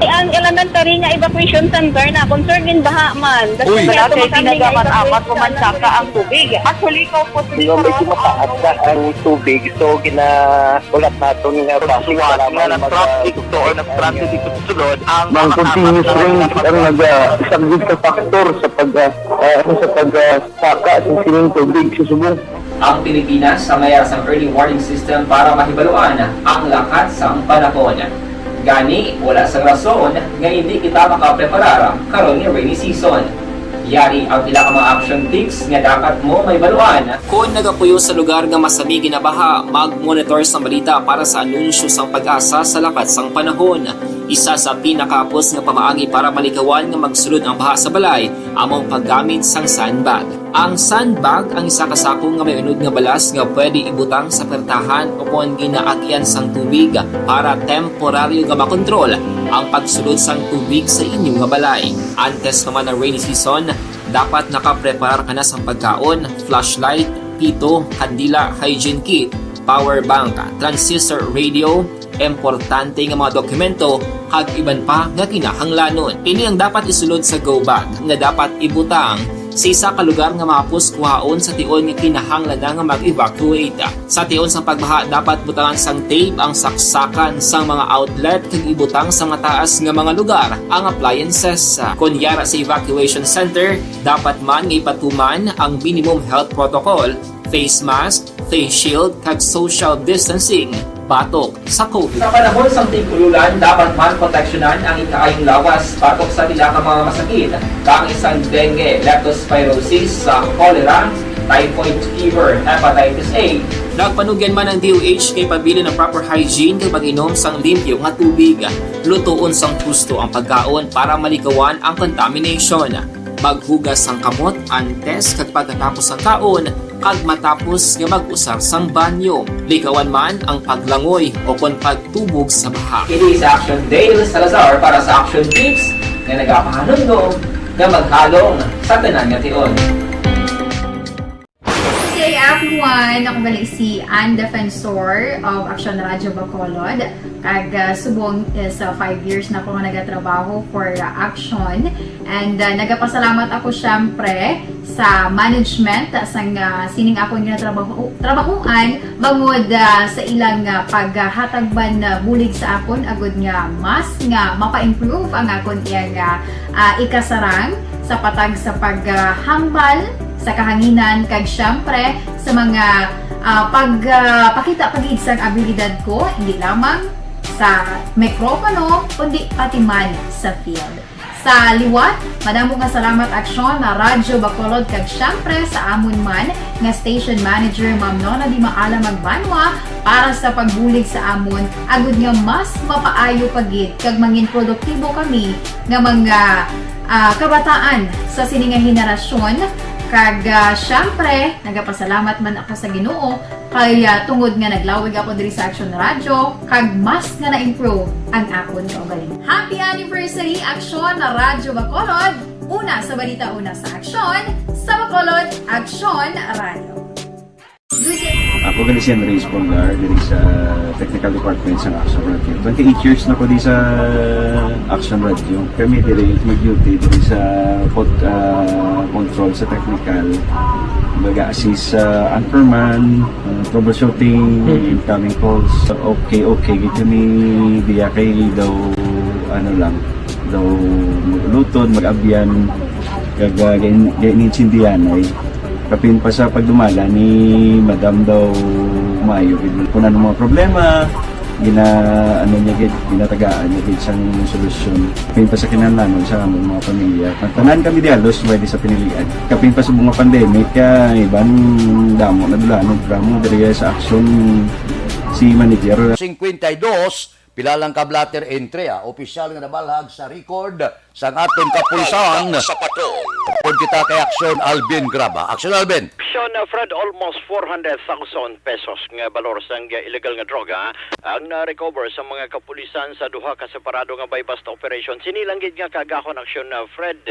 Ang elementary nga evacuation center na concern din baha man. Uy, dati tinagaman amat kumansaka ang tubig. Actually, ikaw po Hindi mo medyo mataas na ang tubig. So, ulat nato nga pasiwala nga ng traffic to or nag-traffic dito sa sulod. Ang continuous rain ang nag-isagid sa factor sa pagsaka sa sining tubig sa subong. Ang Pilipinas sa mayas ang early warning system para mahibaluan ang lakat sa panahon. Gani, wala sa rason nga hindi kita makapreparar karon ni rainy season. Yari ang pila ka mga action tips nga dapat mo may baluan. Kung nagapuyo sa lugar nga masabi ginabaha, mag-monitor sa balita para sa anunsyo sang pag-asa sa lakat sang panahon. Isa sa pinakapos nga pamaagi para malikawan nga magsulod ang baha sa balay, among paggamit sang sandbag. Ang sandbag ang isa ka sakong nga may unod nga balas nga pwede ibutang sa pertahan o kung ginaagyan sang tubig para temporaryo nga makontrol ang pagsulod sang tubig sa inyong nga balay. Antes naman ng rainy season, dapat nakaprepare ka na sa pagkaon, flashlight, pito, kandila, hygiene kit, power bank, transistor radio, importante nga mga dokumento kag iban pa nga kinahanglanon. Ini ang dapat isulod sa go bag nga dapat ibutang sa isa ka lugar nga mapus kuhaon sa tion nga kinahanglan nga mag-evacuate. Sa tion sang pagbaha dapat butangan sang tape ang saksakan sang mga outlet kag ibutang sa mataas nga mga lugar ang appliances. Kunyara sa evacuation center, dapat man nga ipatuman ang minimum health protocol, face mask, face shield kag social distancing. Batok sa COVID. Sa panahon sa tigululan, dapat man proteksyonan ang ikaayong lawas batok sa pila ka mga masakit, kang isang dengue, leptospirosis, cholera, typhoid fever, hepatitis A. Nagpanugyan man ang DOH kay pabili ng proper hygiene kay pag-inom sang limpyo nga tubig. Lutuon sang husto ang pagkaon para malikawan ang contamination. Maghugas sang kamot antes kag pagkatapos ang kaon kag matapos nga mag-usar sang banyo. Likawan man ang paglangoy o kon pagtubog sa baha. Kini sa Action Dale Salazar para sa Action Tips nga nagapahanundog nga maghalong sa tanan nga tion. Hey everyone! Ako balik si Ann Defensor of Action Radio Bacolod. Kag subong sa 5 years na ako nga nagatrabaho for Action. And nagapasalamat ako syempre sa management sang sining ako nga trabahuan bangod sa ilang paghatagban bulig sa akon agud nga mas nga mapa-improve ang akon iyang ikasarang sa patag sa paghambal sa kahanginan kag syempre sa mga pagpakita pagid sang abilidad ko hindi lamang sa mikropono kundi pati man sa field. Sa liwat, madamo nga salamat Aksyon na Radyo Bacolod kag syempre sa amon man nga station manager Ma'am Nona Di Maala Magbanwa para sa pagbulig sa amon agud nga mas mapaayo pagid kag mangin produktibo kami nga mga kabataan sa sininga henerasyon Kag syempre, nagapasalamat man ako sa Ginoo kay tungod nga naglawig ako diri sa Action Radio kag mas nga na-improve ang akon kaugalingon. Happy anniversary Action Radio Bacolod! Una sa balita, una sa aksyon, sa Bacolod Action Radio. Ako gali si Henry Espolgar diri sa Technical Department sa Action Radio. 28 years na ko di sa Action Radio. Kami diri mag-duty diri sa control sa technical. Mag-assist sa anchorman, troubleshooting, incoming calls. Okay. Gito ni diya kay daw maglutod, mag-abyan, ganinsindihan ay kapin pa sa pagdumala ni Madam daw Mayo. Kung ano mga problema, ginatagaan niya isang solusyon. Kapin pa sa kinalaman sa among mga pamilya. Tanan kami di halos pwede sa pinilian. Kapin pa sa mga pandemic, ibang damo na dulanog drama diri sa action si manager. 52 pilalang kablater entry, opisyal nga nabalhag sa record sa aton kapulisan sa patrol. Kung kita kay Aksyon Alvin Graba. Aksyon Alvin. Aksyon Fred, almost 400,000 pesos nga balor sang illegal nga droga ang na-recover sa mga kapulisan sa duha ka separado nga bypass operation. Sinilanggit nga kagahon Aksyon Fred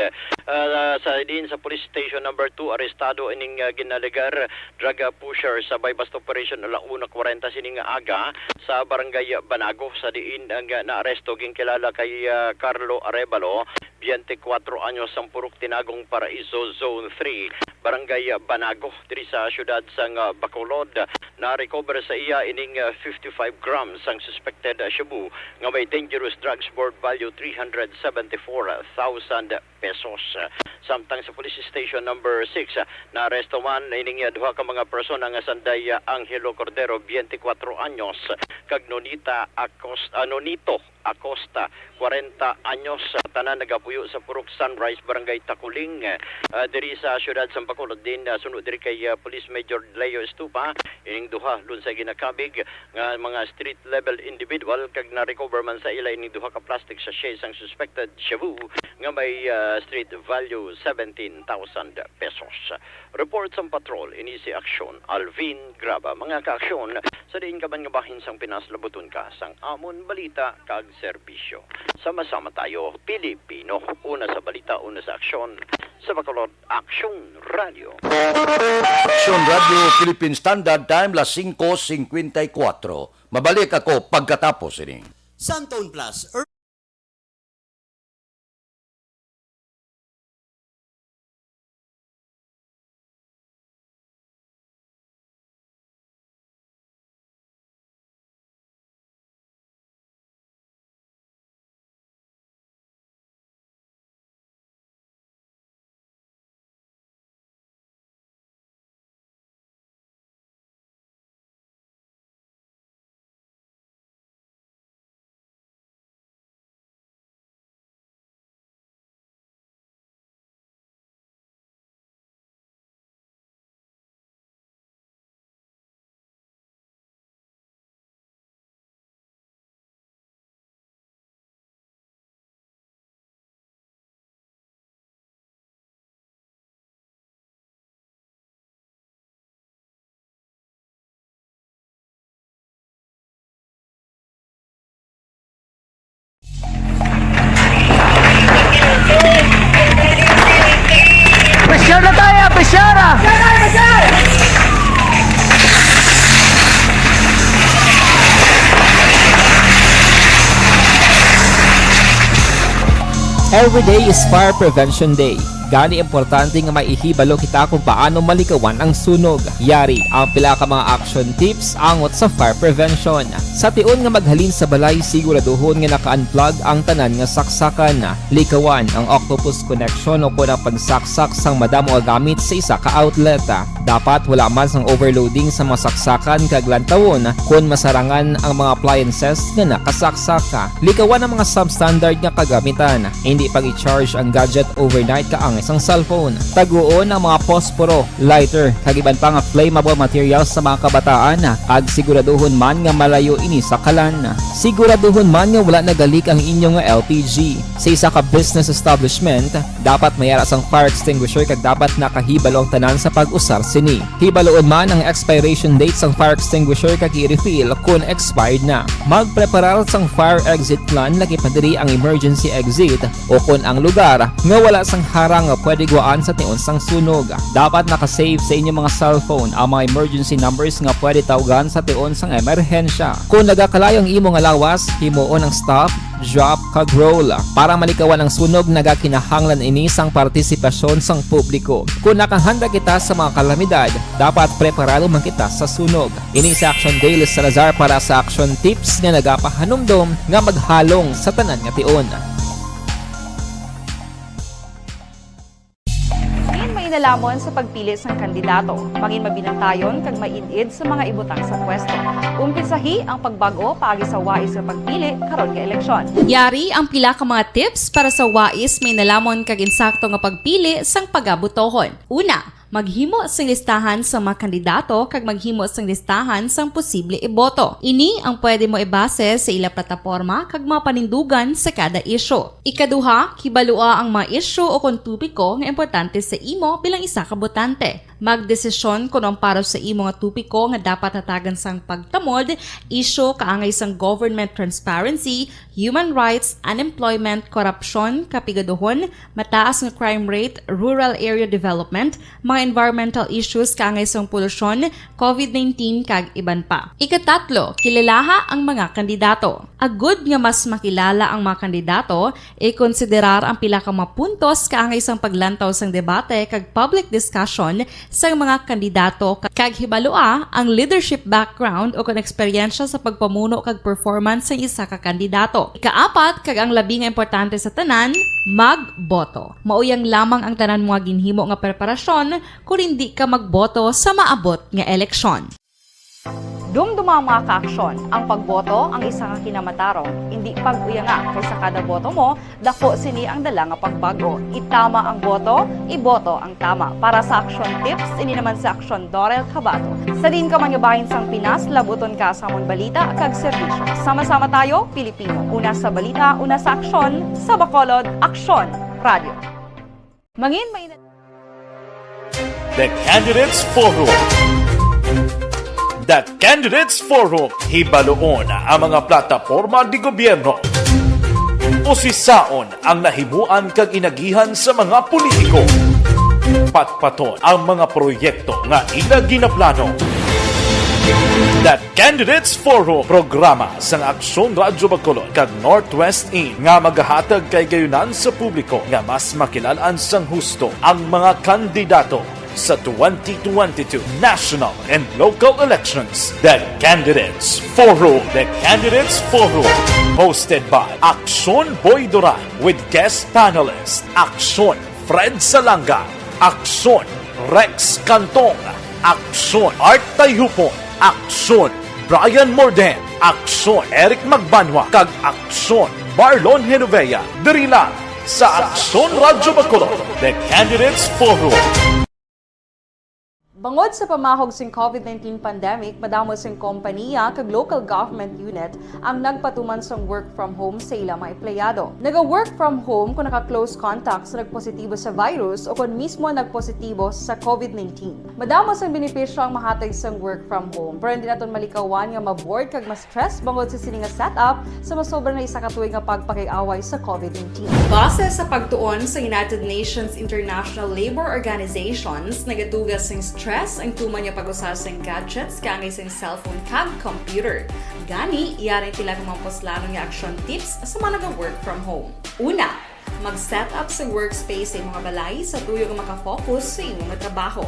sa din sa police station number 2 arestado ining ginalegar drug pusher sa bypass operation ala 1:40 sining aga sa barangay Banago sa diin ang naaresto ginkilala kay Carlo Arevalo, 24 anyos, ang purok Tinagong Paraiso Zone 3, Barangay Banago, diri sa syudad sang Bacolod. Na-recover sa iya ining 55 grams ang suspected shabu nga may dangerous drugs board value 374,000 pesos. Samtang sa police station number 6, na-aresto man ining duha ka mga persona nga sanday Angelo Cordero, 24 anyos, kag Nonito Acosta, 40 anyos, tanan nagapuyo sa Purok Sunrise, Barangay Takuling, diri sa syudad sa Bacolod din. Sunod diri kay Police Major Leo Estupa, ining duha lun sa ginakabig nga mga street level individual, kag na-recover man sa ila ining duha ka plastic sachets ang suspected shabu nga may street value 17,000 pesos. Report sa patrol, ini si Aksyon Alvin Graba. Mga kaaksyon, sa diin ka man nga bahin sang Pinas, labuton ka sang amon balita kag serbisyo. Sama-sama tayo, Pilipino. Una sa balita, una sa aksyon. Sa Bacolod, Action Radio. Action Radio Philippine Standard Time, las 5:54. Mabalik ako pagkatapos ini. Santon Plus. Presyara tayo! Presyara! Every day is Fire Prevention Day. Gani importante nga maihibalo kita kung paano malikawan ang sunog. Yari ang pila ka mga action tips angot sa fire prevention. Sa tion nga maghalin sa balay, siguraduhon nga naka-unplug ang tanan nga saksakan. Likawan ang octopus connection o kung ang pagsaksak sang madamo nga gamit sa isa ka outlet. Dapat wala man sang overloading sa mga saksakan kag lantawon kung masarangan ang mga appliances nga nakasaksaka. Likawan ang mga substandard nga kagamitan. Hindi pag i-charge ang gadget overnight kaang isang cellphone. Taguon ang mga posporo, lighter, kag iban pa nga flammable materials sa mga kabataan kag siguraduhon man nga malayo ini sa kalan. Siguraduhon man nga wala nagalik ang inyong nga LPG. Sa isa ka business establishment, dapat mayara sang fire extinguisher kag dapat nakahibalo ang tanan sa pag-usar sini. Hibaloon man ang expiration date sang fire extinguisher kag i-refill kung expired na. Magpreparar sang fire exit plan lagi pa diri ang emergency exit o kung ang lugar nga wala sang harang nga pwede guaan sa tiun sang sunog. Dapat nakasave sa inyong mga cellphone ang mga emergency numbers nga pwede tawagan sa tiun sang emerhensya. Kung nagakalayo ang imong lawas, himuon ang stop, drop, kag roll. Para malikawan ang sunog, nagakinahanglan ini sang partisipasyon sang publiko. Kung nakahanda kita sa mga kalamidad, dapat preparado man kita sa sunog. Ini sa Action Daily Salazar para sa Action Tips nga nagapahanumdom nga maghalong sa tanan nga tion. Nalamon sa pagpili ng kandidato, mangin mabinantayon kag maidid sa mga ibutang sa pwesto. Umpisahi ang pagbago paagi sa wais sa pagpili karon nga eleksyon. Yari ang pila ka mga tips para sa wais may nalamon kag insakto nga pagpili sang pagabutohon. Una, maghimo sang listahan sa mga kandidato kag maghimo sang listahan sang posible iboto. Ini ang pwede mo ibase sa ila plataporma kag mga panindugan sa kada isyu. Ikaduha, kibalua ang mga isyu o kung tupiko nga importante sa imo bilang isa ka botante. Magdesisyon kung ang para sa imo nga tupiko nga dapat hatagan sang pagtamod, isyu kaangay sang government transparency, human rights, unemployment, korupsyon, kapigaduhon, mataas nga crime rate, rural area development, mga environmental issues kaangay sang polusyon, COVID-19 kag iban pa. Ikatatlo, kilalaha ang mga kandidato. Agud nga mas makilala ang mga kandidato, i-konsiderar ang pila ka mga puntos kaangay sang paglantaw sang debate kag public discussion sa mga kandidato kag hibalua ang leadership background o kung eksperyensya sa pagpamuno kag performance sa isa ka kandidato. Ikaapat kag ang labi nga importante sa tanan, magboto. Mauyang lamang ang tanan mga ginhimo nga preparasyon kung hindi ka magboto sa maabot nga eleksyon. Dumduma ang mga kaaksyon, ang pagboto ang isa ka kinamatarong, hindi pag-uyanga kaysa kada boto mo, dako sini ang dala nga pagbago. Itama ang boto, iboto ang tama. Para sa action tips, ini naman sa action Dorel Cabato. Sa din ka manyabahin sang Pinas, labuton ka sa amon balita kag serbisyo. Sama-sama tayo, Pilipino. Una sa balita, una sa aksyon, sa Bacolod, Aksyon Radio. Mangin may The Candidates Forum. The Candidates Forum, hibaloon ang mga plataporma di gobyerno. Usisaon ang nahimuan kag inagihan sa mga politiko. Patpaton ang mga proyekto nga ila ginaplano. The Candidates Forum, programa sang Aksyon Radyo Bacolod kag Northwest In nga magahatag kay gayunan sa publiko nga mas makilalaan sang husto ang mga kandidato sa 2022 national and local elections. The Candidates Forum. The Candidates Forum. Hosted by Aksyon Boy Duran with guest panelists Aksyon Fred Salanga, Aksyon Rex Cantong, Aksyon Art Tayhupon, Aksyon Brian Morden, Aksyon Eric Magbanwa, kag Aksyon Marlon Genovea. Diri lang sa Aksyon Radyo Bacolod. The Candidates Forum. Bangod sa pamahog sing COVID-19 pandemic, madamo sing kompanya kag local government unit ang nagpatuman sang work from home sa ilang mga empleyado. Naga-work from home kung naka-close contact sa nagpositibo sa virus o kung mismo nagpositibo sa COVID-19. Madamo sang benepisyo ang mahatag sang work from home, pero hindi naton malikawan nga ma-bored kag ma-stress bangod sa sini nga setup sa masobra na isa ka tuig nga pagpakiaway sa COVID-19. Base sa pagtuon sa United Nations International Labor Organizations, nagatugas sing stress ang tuman niya pag-usar sa gadgets kaangay sa cellphone kag computer. Gani, iyarin tila ng mga poslanong nga action tips sa mga nag-work from home. Una, mag-set up sa workspace sa mga balay sa tuyo nga makafocus sa imong trabaho.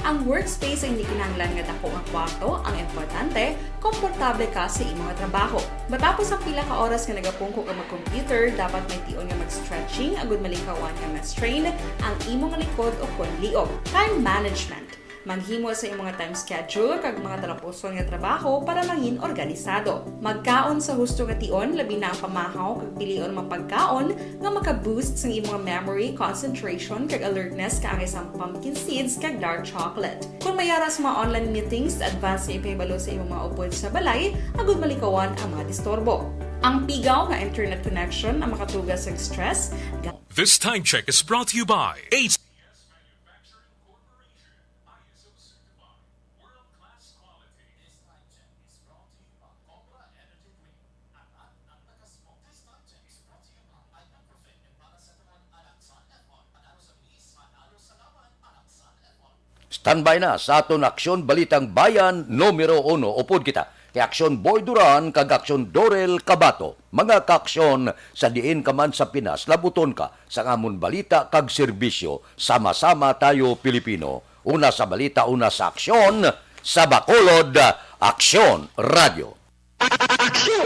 Ang workspace ay hindi kinahanglan nga dako nga kwarto, ang importante, komportable ka sa imong trabaho. Matapos ang pila ka oras nga nagapungko ka mag-computer, dapat may tion nga mag-stretching agud malikawan nga ma-strain ang imong likod o kon liog. Time management. Maghimo sa imong mga time schedule kag mga talapuson nga trabaho para mangin organisado. Magkaon sa husto nga tion, labi na ang pamahaw kag pilion mapagkaon nga maka-boost sa imong memory, concentration kag alertness kaangay sa pumpkin seeds kag dark chocolate. Kung mayara sa mga online meetings, advance sa ipahibalo sa imong mga upod sa balay, agud malikawan ang mga disturbo. Ang pigaw nga internet connection ang makatugas sa stress. This time check is brought to you by ACE. Standby na sa aton aksyon Balitang Bayan numero 1. Upod kita kay Aksyon Boy Duran kag Aksyon Dorel Cabato. Mga kaaksyon sa diin ka man sa Pinas, labuton ka sa amon balita kag serbisyo. Sama-sama tayo Pilipino. Una sa balita, una sa aksyon. Sa Bacolod, Aksyon Radio. Aksyon!